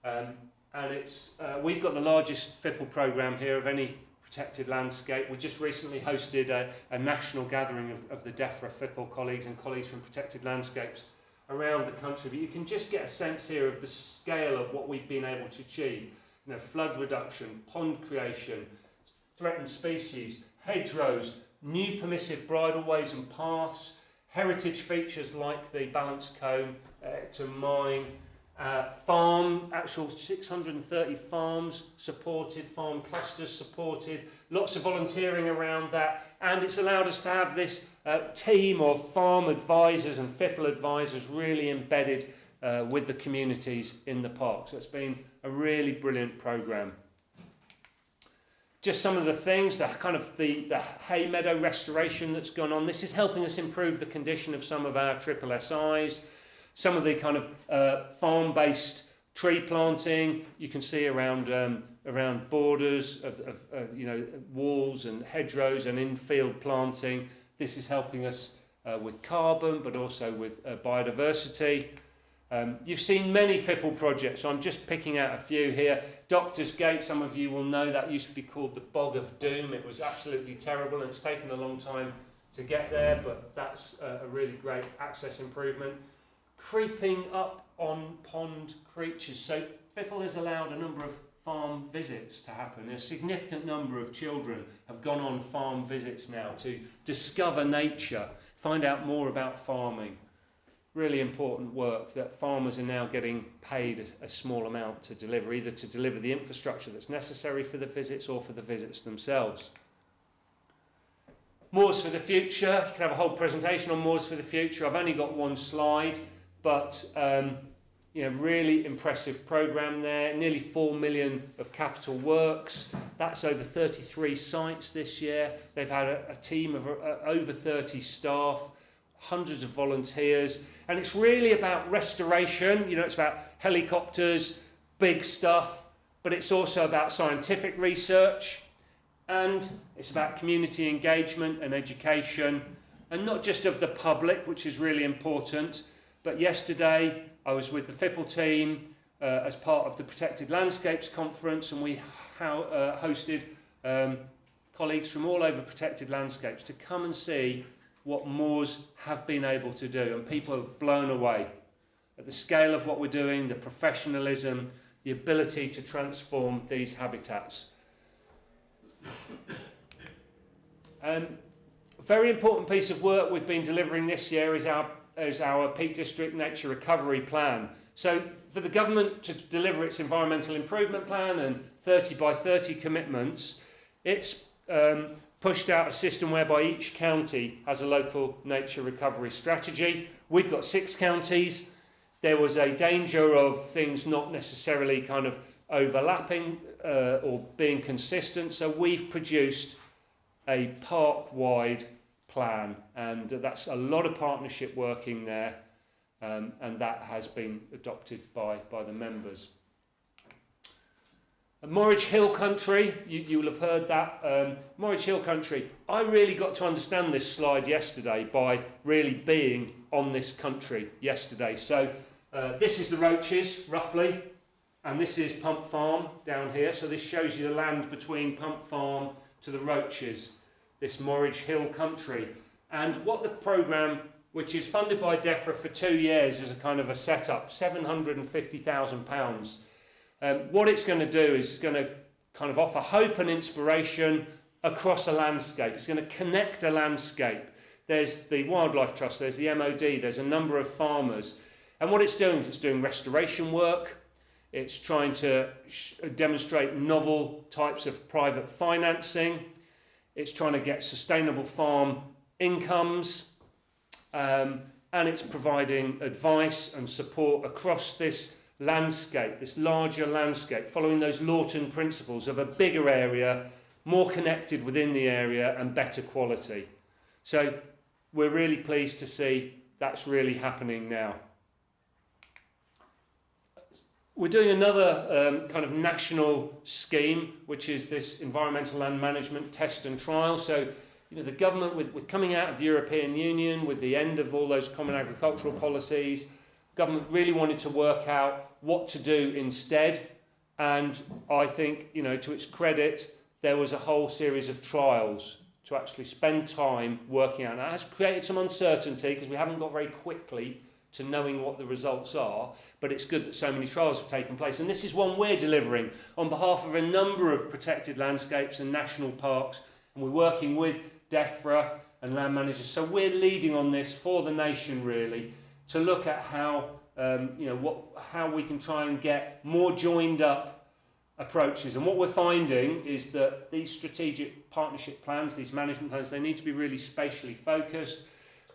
And it's we've got the largest FIPL programme here of any protected landscape. We just recently hosted a national gathering of the DEFRA FIPL colleagues and colleagues from protected landscapes around the country, but you can just get a sense here of the scale of what we've been able to achieve. You know, flood reduction, pond creation, threatened species, hedgerows, new permissive bridleways and paths, heritage features like the balanced cone to mine, actual 630 farms supported, farm clusters supported, lots of volunteering around that, and it's allowed us to have this team of farm advisors and FIPL advisors really embedded with the communities in the park. So it's been a really brilliant programme. Just some of the things, the hay meadow restoration that's gone on. This is helping us improve the condition of some of our SSSIs. Some of the kind of farm-based tree planting you can see around borders of walls and hedgerows and in-field planting. This is helping us with carbon, but also with biodiversity. You've seen many FIPL projects, so I'm just picking out a few here. Doctor's Gate, some of you will know that used to be called the Bog of Doom. It was absolutely terrible, and it's taken a long time to get there, but that's a really great access improvement. Creeping up on pond creatures. So FIPL has allowed a number of farm visits to happen. A significant number of children have gone on farm visits now to discover nature, find out more about farming. Really important work that farmers are now getting paid a small amount to deliver, either to deliver the infrastructure that's necessary for the visits or for the visits themselves. Moors for the Future. You can have a whole presentation on Moors for the Future. I've only got one slide, but really impressive programme there. Nearly 4 million of capital works. That's over 33 sites this year. They've had a team of over 30 staff, hundreds of volunteers, and it's really about restoration. You know, it's about helicopters, big stuff, but it's also about scientific research, and it's about community engagement and education, and not just of the public, which is really important. But yesterday I was with the FIPL team as part of the Protected Landscapes Conference, and we hosted colleagues from all over Protected Landscapes to come and see what moors have been able to do, and people are blown away at the scale of what we're doing, the professionalism, the ability to transform these habitats. A very important piece of work we've been delivering this year is our Peak District Nature Recovery Plan. So for the government to deliver its environmental improvement plan and 30 by 30 commitments, it's pushed out a system whereby each county has a local nature recovery strategy. We've got 6 counties. There was a danger of things not necessarily kind of overlapping or being consistent, so we've produced a park-wide plan, and that's a lot of partnership working there, and that has been adopted by the members. Morridge Hill Country, you will have heard that. Morridge Hill Country, I really got to understand this slide yesterday by really being on this country yesterday. So this is the Roaches, roughly, and this is Pump Farm down here. So this shows you the land between Pump Farm to the Roaches, this Morridge Hill country. And what the programme, which is funded by DEFRA for 2 years as a kind of a setup, £750,000. What it's going to do is it's going to kind of offer hope and inspiration across a landscape. It's going to connect a landscape. There's the Wildlife Trust, there's the MOD, there's a number of farmers. And what it's doing is it's doing restoration work. It's trying to demonstrate novel types of private financing. It's trying to get sustainable farm incomes. And it's providing advice and support across this landscape, this larger landscape, following those Lawton principles of a bigger area, more connected within the area and better quality. So we're really pleased to see that's really happening now. We're doing another kind of national scheme, which is this environmental land management test and trial. So, you know, the government, with coming out of the European Union, with the end of all those common agricultural policies, government really wanted to work out what to do instead. And I think, you know, to its credit, there was a whole series of trials to actually spend time working out. Now, it has created some uncertainty because we haven't got very quickly to knowing what the results are, but it's good that so many trials have taken place. And this is one we're delivering on behalf of a number of protected landscapes and national parks, and we're working with DEFRA and land managers. So we're leading on this for the nation, really, to look at how how we can try and get more joined up approaches. And what we're finding is that these strategic partnership plans, these management plans, they need to be really spatially focused.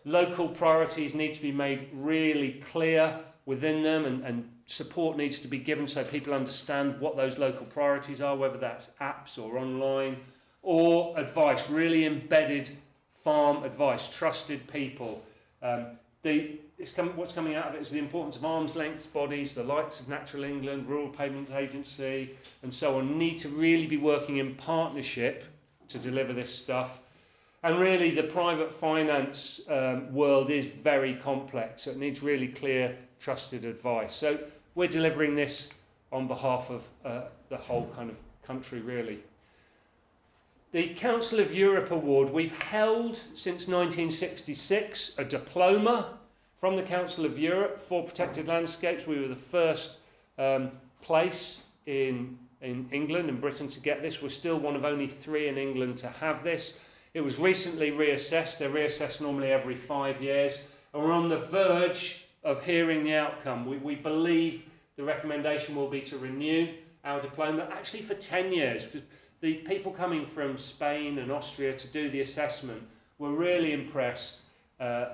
Local priorities need to be made really clear within them, and support needs to be given so people understand what those local priorities are, whether that's apps or online, or advice, really embedded farm advice, trusted people. What's coming out of it is the importance of arm's length bodies, the likes of Natural England, Rural Payments Agency, and so on, need to really be working in partnership to deliver this stuff. And really, the private finance world is very complex, so it needs really clear, trusted advice. So we're delivering this on behalf of the whole kind of country, really. The Council of Europe Award, we've held since 1966 a diploma from the Council of Europe for protected landscapes. We were the first place in England and Britain to get this. We're still one of only 3 in England to have this. It was recently reassessed. They're reassessed normally every 5 years. And we're on the verge of hearing the outcome. We believe the recommendation will be to renew our diploma, actually for 10 years. The people coming from Spain and Austria to do the assessment were really impressed.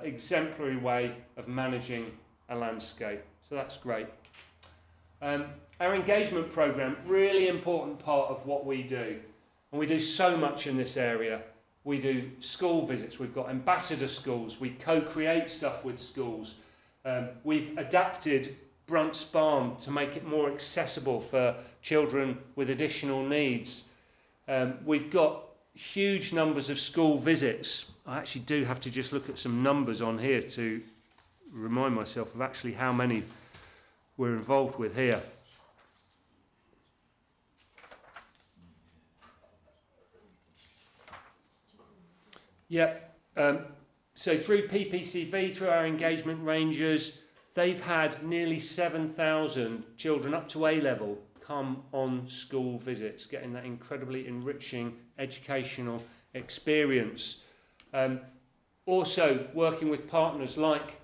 Exemplary way of managing a landscape. So that's great. Our engagement programme, really important part of what we do. And we do so much in this area. We do school visits. We've got ambassador schools. We co-create stuff with schools. We've adapted Brunt's Barn to make it more accessible for children with additional needs. We've got huge numbers of school visits. I actually do have to just look at some numbers on here to remind myself of actually how many we're involved with here. Yep. So through PPCV, through our engagement rangers, they've had nearly 7,000 children up to A level come on school visits, getting that incredibly enriching educational experience. Also working with partners like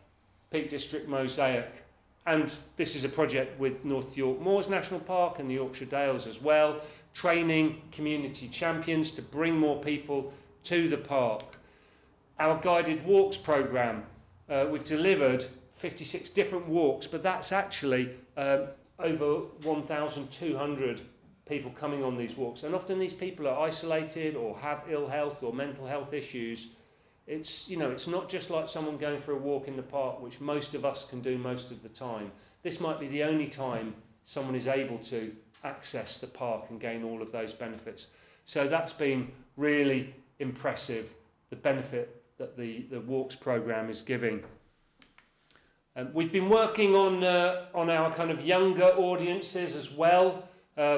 Peak District Mosaic, and this is a project with North York Moors National Park and the Yorkshire Dales as well, training community champions to bring more people to the park. Our guided walks programme, we've delivered 56 different walks, but that's actually over 1,200 people coming on these walks. And often these people are isolated or have ill health or mental health issues. It's not just like someone going for a walk in the park, which most of us can do most of the time. This might be the only time someone is able to access the park and gain all of those benefits. So that's been really impressive, the benefit that the walks programme is giving. We've been working on our kind of younger audiences as well.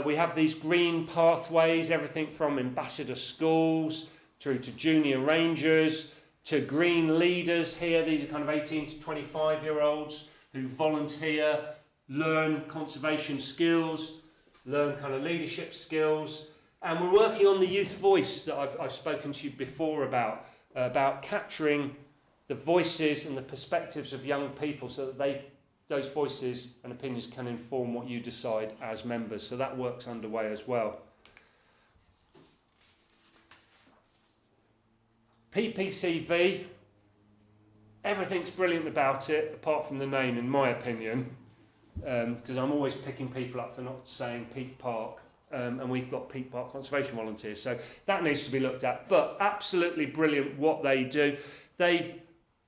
We have these green pathways, everything from ambassador schools through to junior rangers to green leaders here. These are kind of 18 to 25-year-olds who volunteer, learn conservation skills, learn kind of leadership skills. And we're working on the youth voice that I've spoken to you before about capturing the voices and the perspectives of young people so that those voices and opinions can inform what you decide as members. So that work's underway as well. PPCV, everything's brilliant about it, apart from the name, in my opinion, because I'm always picking people up for not saying Peak Park, and we've got Peak Park conservation volunteers, so that needs to be looked at. But absolutely brilliant what they do. They've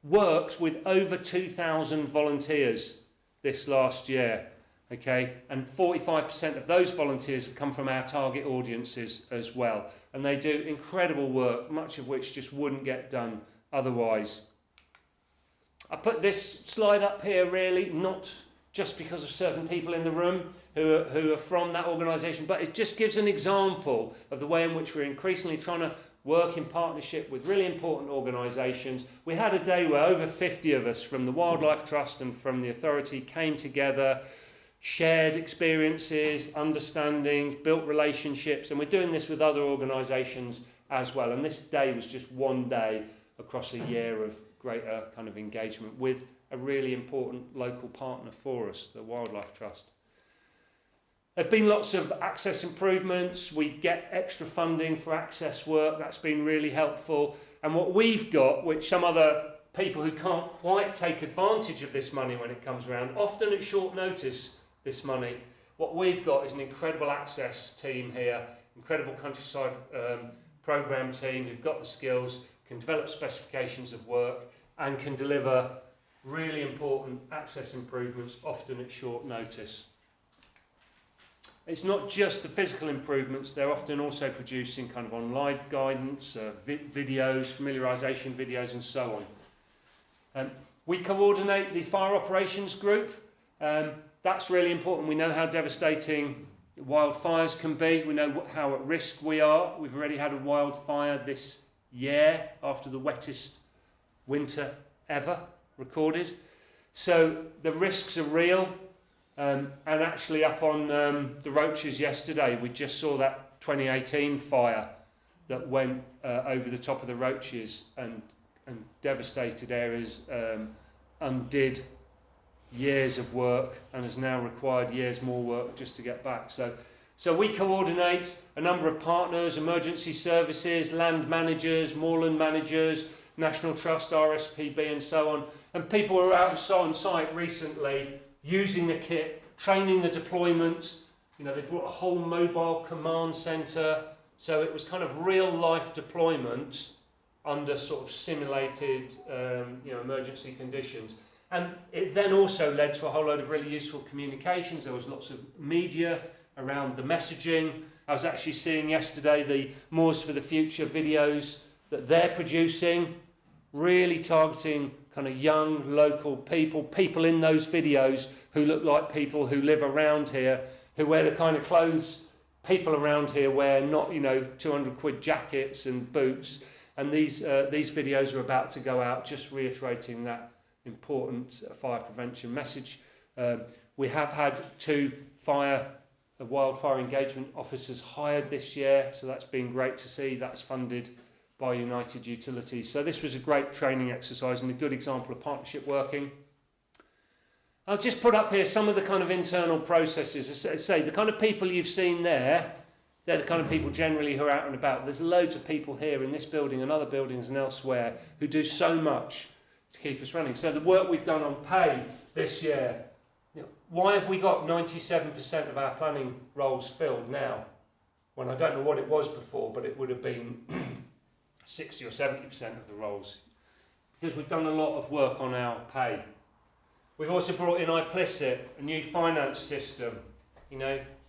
worked with over 2,000 volunteers this last year, okay, and 45% of those volunteers have come from our target audiences as well, and they do incredible work, much of which just wouldn't get done otherwise. I put this slide up here really not just because of certain people in the room who are from that organisation, but it just gives an example of the way in which we're increasingly trying to work in partnership with really important organisations. We had a day where over 50 of us from the Wildlife Trust and from the authority came together, shared experiences, understandings, built relationships, and we're doing this with other organisations as well. And this day was just one day across a year of greater kind of engagement with a really important local partner for us, the Wildlife Trust. There have been lots of access improvements. We get extra funding for access work. That's been really helpful. And what we've got, which some other people who can't quite take advantage of this money when it comes around, often at short notice, this money, what we've got is an incredible access team here, incredible countryside programme team who've got the skills, can develop specifications of work and can deliver really important access improvements, often at short notice. It's not just the physical improvements, they're often also producing kind of online guidance, videos, familiarisation videos and so on. We coordinate the fire operations group. That's really important. We know how devastating wildfires can be. We know how at risk we are. We've already had a wildfire this year after the wettest winter ever recorded. So the risks are real. And actually up on the Roaches yesterday, we just saw that 2018 fire that went over the top of the Roaches and devastated areas, undid years of work and has now required years more work just to get back. So we coordinate a number of partners, emergency services, land managers, moorland managers, National Trust, RSPB and so on. And people were out on site recently using the kit, training the deployment. You know, they brought a whole mobile command centre, so it was kind of real life deployment under sort of simulated emergency conditions. And it then also led to a whole load of really useful communications. There was lots of media around the messaging. I was actually seeing yesterday the Moors for the Future videos that they're producing, really targeting kind of young local people in those videos who look like people who live around here, who wear the kind of clothes people around here wear, not 200 quid jackets and boots. And these videos are about to go out, just reiterating that important fire prevention message. We have had 2 wildfire engagement officers hired this year, so that's been great to see. That's funded by United Utilities. So this was a great training exercise and a good example of partnership working. I'll just put up here some of the kind of internal processes. As I say, the kind of people you've seen there, they're the kind of people generally who are out and about. There's loads of people here in this building and other buildings and elsewhere who do so much to keep us running. So the work we've done on pay this year, why have we got 97% of our planning roles filled now? When I don't know what it was before, but it would have been 60 or 70% of the roles, because we've done a lot of work on our pay. We've also brought in iPlicit, a new finance system.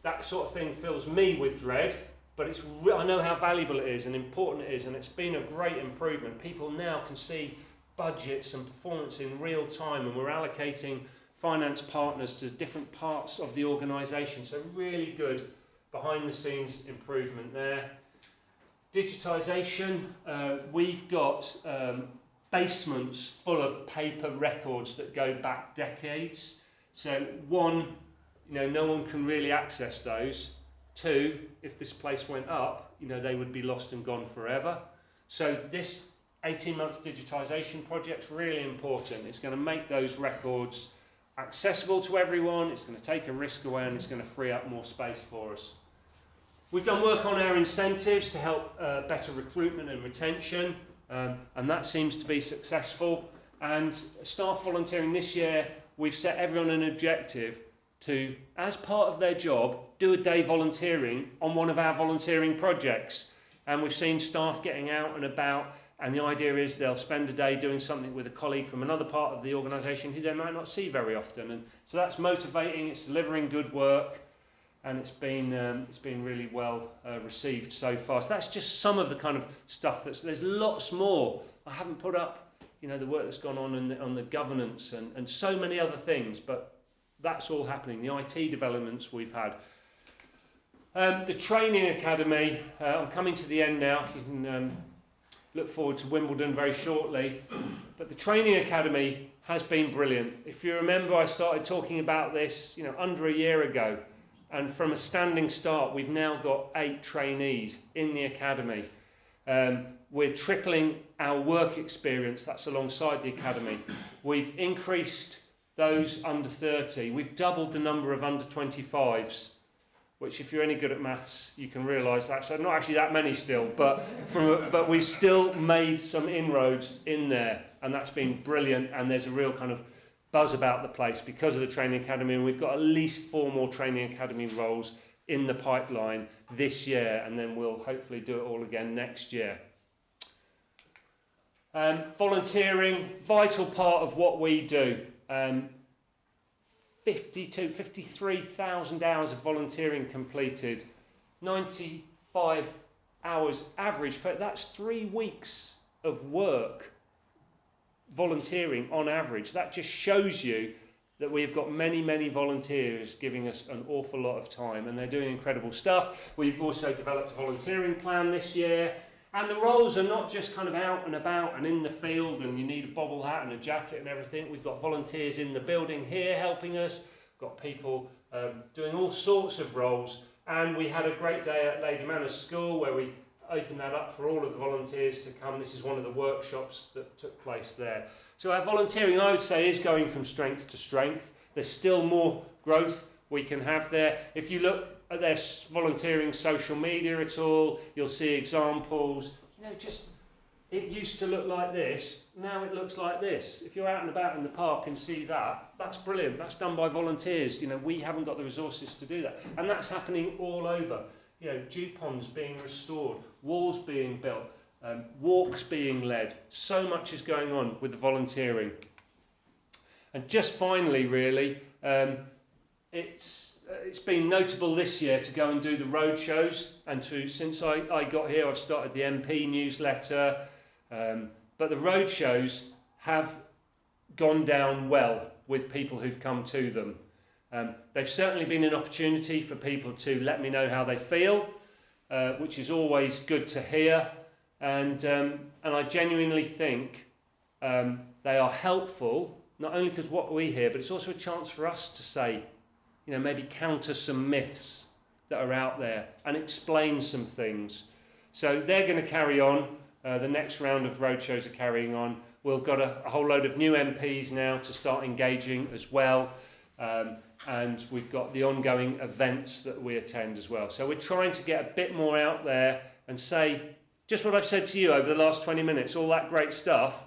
That sort of thing fills me with dread, but I know how valuable it is and important it is, and it's been a great improvement. People now can see budgets and performance in real time, and we're allocating finance partners to different parts of the organisation. So really good behind the scenes improvement there. Digitisation, we've got basements full of paper records that go back decades. So one, no one can really access those. Two, if this place went up, they would be lost and gone forever. So this 18-month digitisation project's really important. It's going to make those records accessible to everyone, it's going to take a risk away, and it's going to free up more space for us. We've done work on our incentives to help better recruitment and retention, and that seems to be successful. And staff volunteering this year, we've set everyone an objective to, as part of their job, do a day volunteering on one of our volunteering projects. And we've seen staff getting out and about, and the idea is they'll spend a day doing something with a colleague from another part of the organisation who they might not see very often. And so that's motivating, it's delivering good work, and it's been really well received so far. So that's just some of the kind of stuff there's lots more. I haven't put up, the work that's gone on the governance and so many other things, but that's all happening. The IT developments we've had. The training academy, I'm coming to the end now. You can look forward to Wimbledon very shortly. But the training academy has been brilliant. If you remember, I started talking about this, under a year ago. And from a standing start, we've now got 8 trainees in the academy. We're tripling our work experience, that's alongside the academy. We've increased those under 30. We've doubled the number of under 25s, which if you're any good at maths, you can realise that. So not actually that many still, but we've still made some inroads in there, and that's been brilliant, and there's a real kind of buzz about the place because of the training academy, and we've got at least 4 more training academy roles in the pipeline this year, and then we'll hopefully do it all again next year. Volunteering, vital part of what we do. 53,000 hours of volunteering completed, 95 hours average, but that's 3 weeks of work volunteering on average. That just shows you that we've got many, many volunteers giving us an awful lot of time, and they're doing incredible stuff. We've also developed a volunteering plan this year, and the roles are not just kind of out and about and in the field and you need a bobble hat and a jacket and everything. We've got volunteers in the building here helping us, got people doing all sorts of roles, and we had a great day at Lady Manners School where we opened that up for all of the volunteers to come. This is one of the workshops that took place there. So our volunteering, I would say, is going from strength to strength. There's still more growth we can have there. If you look at their volunteering social media at all, you'll see examples. It used to look like this, now it looks like this. If you're out and about in the park and see that, that's brilliant. That's done by volunteers. We haven't got the resources to do that. And that's happening all over. Dew ponds being restored, walls being built, walks being led. So much is going on with the volunteering. And just finally, really, it's been notable this year to go and do the road shows. And since I got here, I've started the MP newsletter. But the road shows have gone down well with people who've come to them. They've certainly been an opportunity for people to let me know how they feel, which is always good to hear. And I genuinely think they are helpful, not only because what we hear, but it's also a chance for us to say, maybe counter some myths that are out there and explain some things. So they're going to carry on. The next round of roadshows are carrying on. We've got a whole load of new MPs now to start engaging as well. And we've got the ongoing events that we attend as well. So we're trying to get a bit more out there and say just what I've said to you over the last 20 minutes, all that great stuff.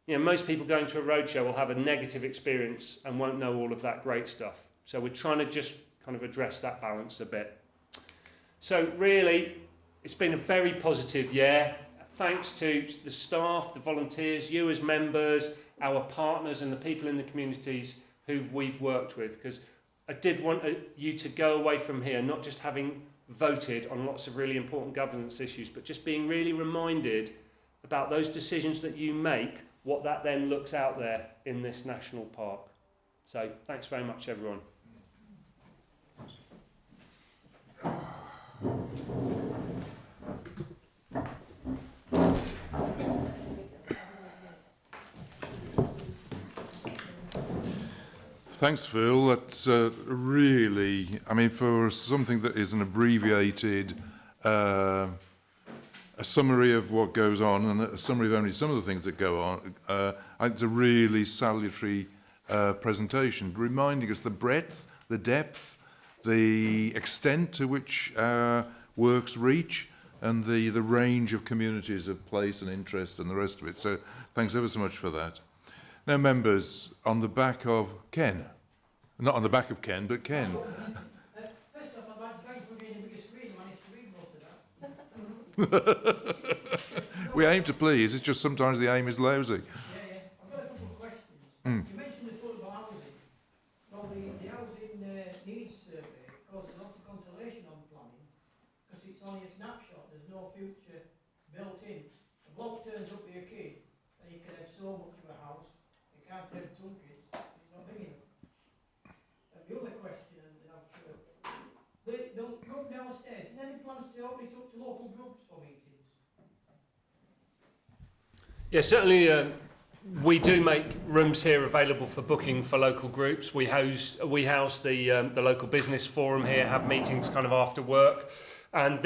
Most people going to a roadshow will have a negative experience and won't know all of that great stuff. So we're trying to just kind of address that balance a bit. So really, it's been a very positive year. Thanks to the staff, the volunteers, you as members, our partners and the people in the communities who we've worked with, because I did want you to go away from here not just having voted on lots of really important governance issues, but just being really reminded about those decisions that you make what that then looks out there in this national park. So thanks very much, everyone. Thanks, Phil. That's really, I mean, for something that is an abbreviated, a summary of what goes on and a summary of only some of the things that go on, it's a really salutary presentation, reminding us the breadth, the depth, the extent to which works reach, and the range of communities of place and interest and the rest of it. So thanks ever so much for that. Now, members, on the back of Ken. Not on the back of Ken, but Ken. First off, I'd like to thank you for being the biggest screen. I managed to read most of that. We aim to please, it's just sometimes the aim is lousy. Yeah. I've got a couple of questions. Mm. You mentioned affordable housing. Well, the housing needs survey causes a lot of consolation on planning because it's only a snapshot. There's no future built in. A bloke turns up with a kid and he can have so much of a house. He can't have 2 kids. It's not big enough. And the other question, and I'm sure, the room downstairs, is there any plans to open it up to local groups for meetings? Yeah, certainly we do make rooms here available for booking for local groups. We house the local business forum here, have meetings kind of after work. And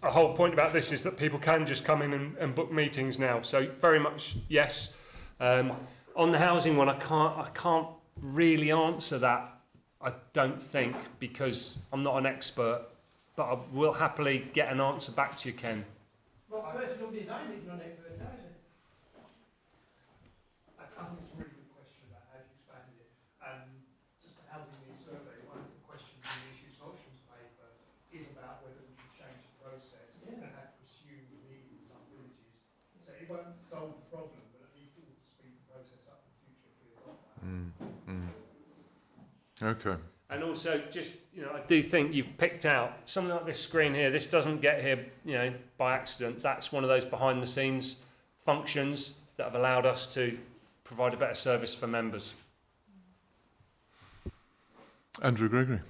a whole point about this is that people can just come in and book meetings now. So very much yes. On the housing one, I can't really answer that, I don't think, because I'm not an expert. But I will happily get an answer back to you, Ken. Well, personal design is not expert either. I think it's a really good question about how do you expand it. Just the housing needs survey, one of the questions in the issue solutions paper is about whether we should change the process and have to pursue the need in some villages. So it won't solve the problem, but at least it will speed the process up in the future if we adopt that. Okay. And also, just, I do think you've picked out something like this screen here. This doesn't get here, by accident. That's one of those behind-the-scenes functions that have allowed us to provide a better service for members. Andrew Gregory.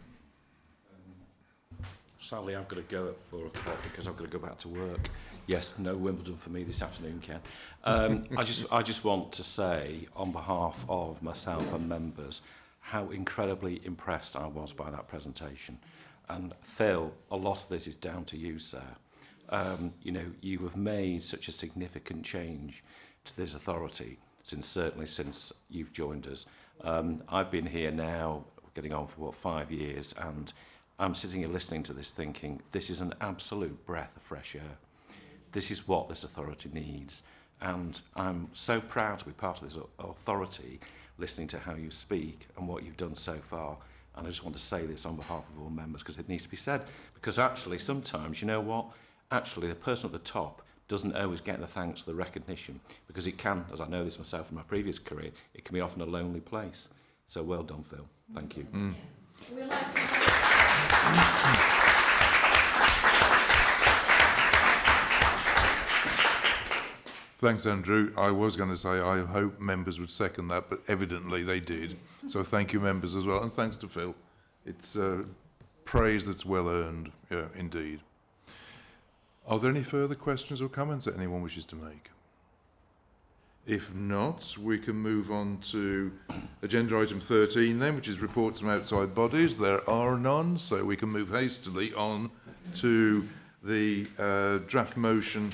Sadly, I've got to go at 4 o'clock because I've got to go back to work. Yes, no Wimbledon for me this afternoon, Ken. I just want to say, on behalf of myself and members, how incredibly impressed I was by that presentation. And Phil, a lot of this is down to you, sir. You have made such a significant change to this authority, certainly since you've joined us. I've been here now, getting on for 5 years, and I'm sitting here listening to this thinking, this is an absolute breath of fresh air. This is what this authority needs. And I'm so proud to be part of this authority, listening to how you speak and what you've done so far. And I just want to say this on behalf of all members because it needs to be said. Because actually, sometimes, you know what? Actually, the person at the top doesn't always get the thanks, the recognition, because it can, as I know this myself from my previous career, it can be often a lonely place. So well done, Phil. Thank you. Mm. We'd like to Thanks, Andrew. I was going to say I hope members would second that, but evidently they did. So thank you, members, as well. And thanks to Phil. It's praise that's well earned, yeah, indeed. Are there any further questions or comments that anyone wishes to make? If not, we can move on to agenda item 13 then, which is reports from outside bodies. There are none, so we can move hastily on to the draft motion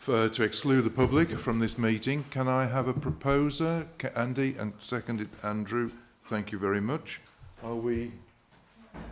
to exclude the public from this meeting. Can I have a proposer? Andy, and seconded Andrew. Thank you very much. Are we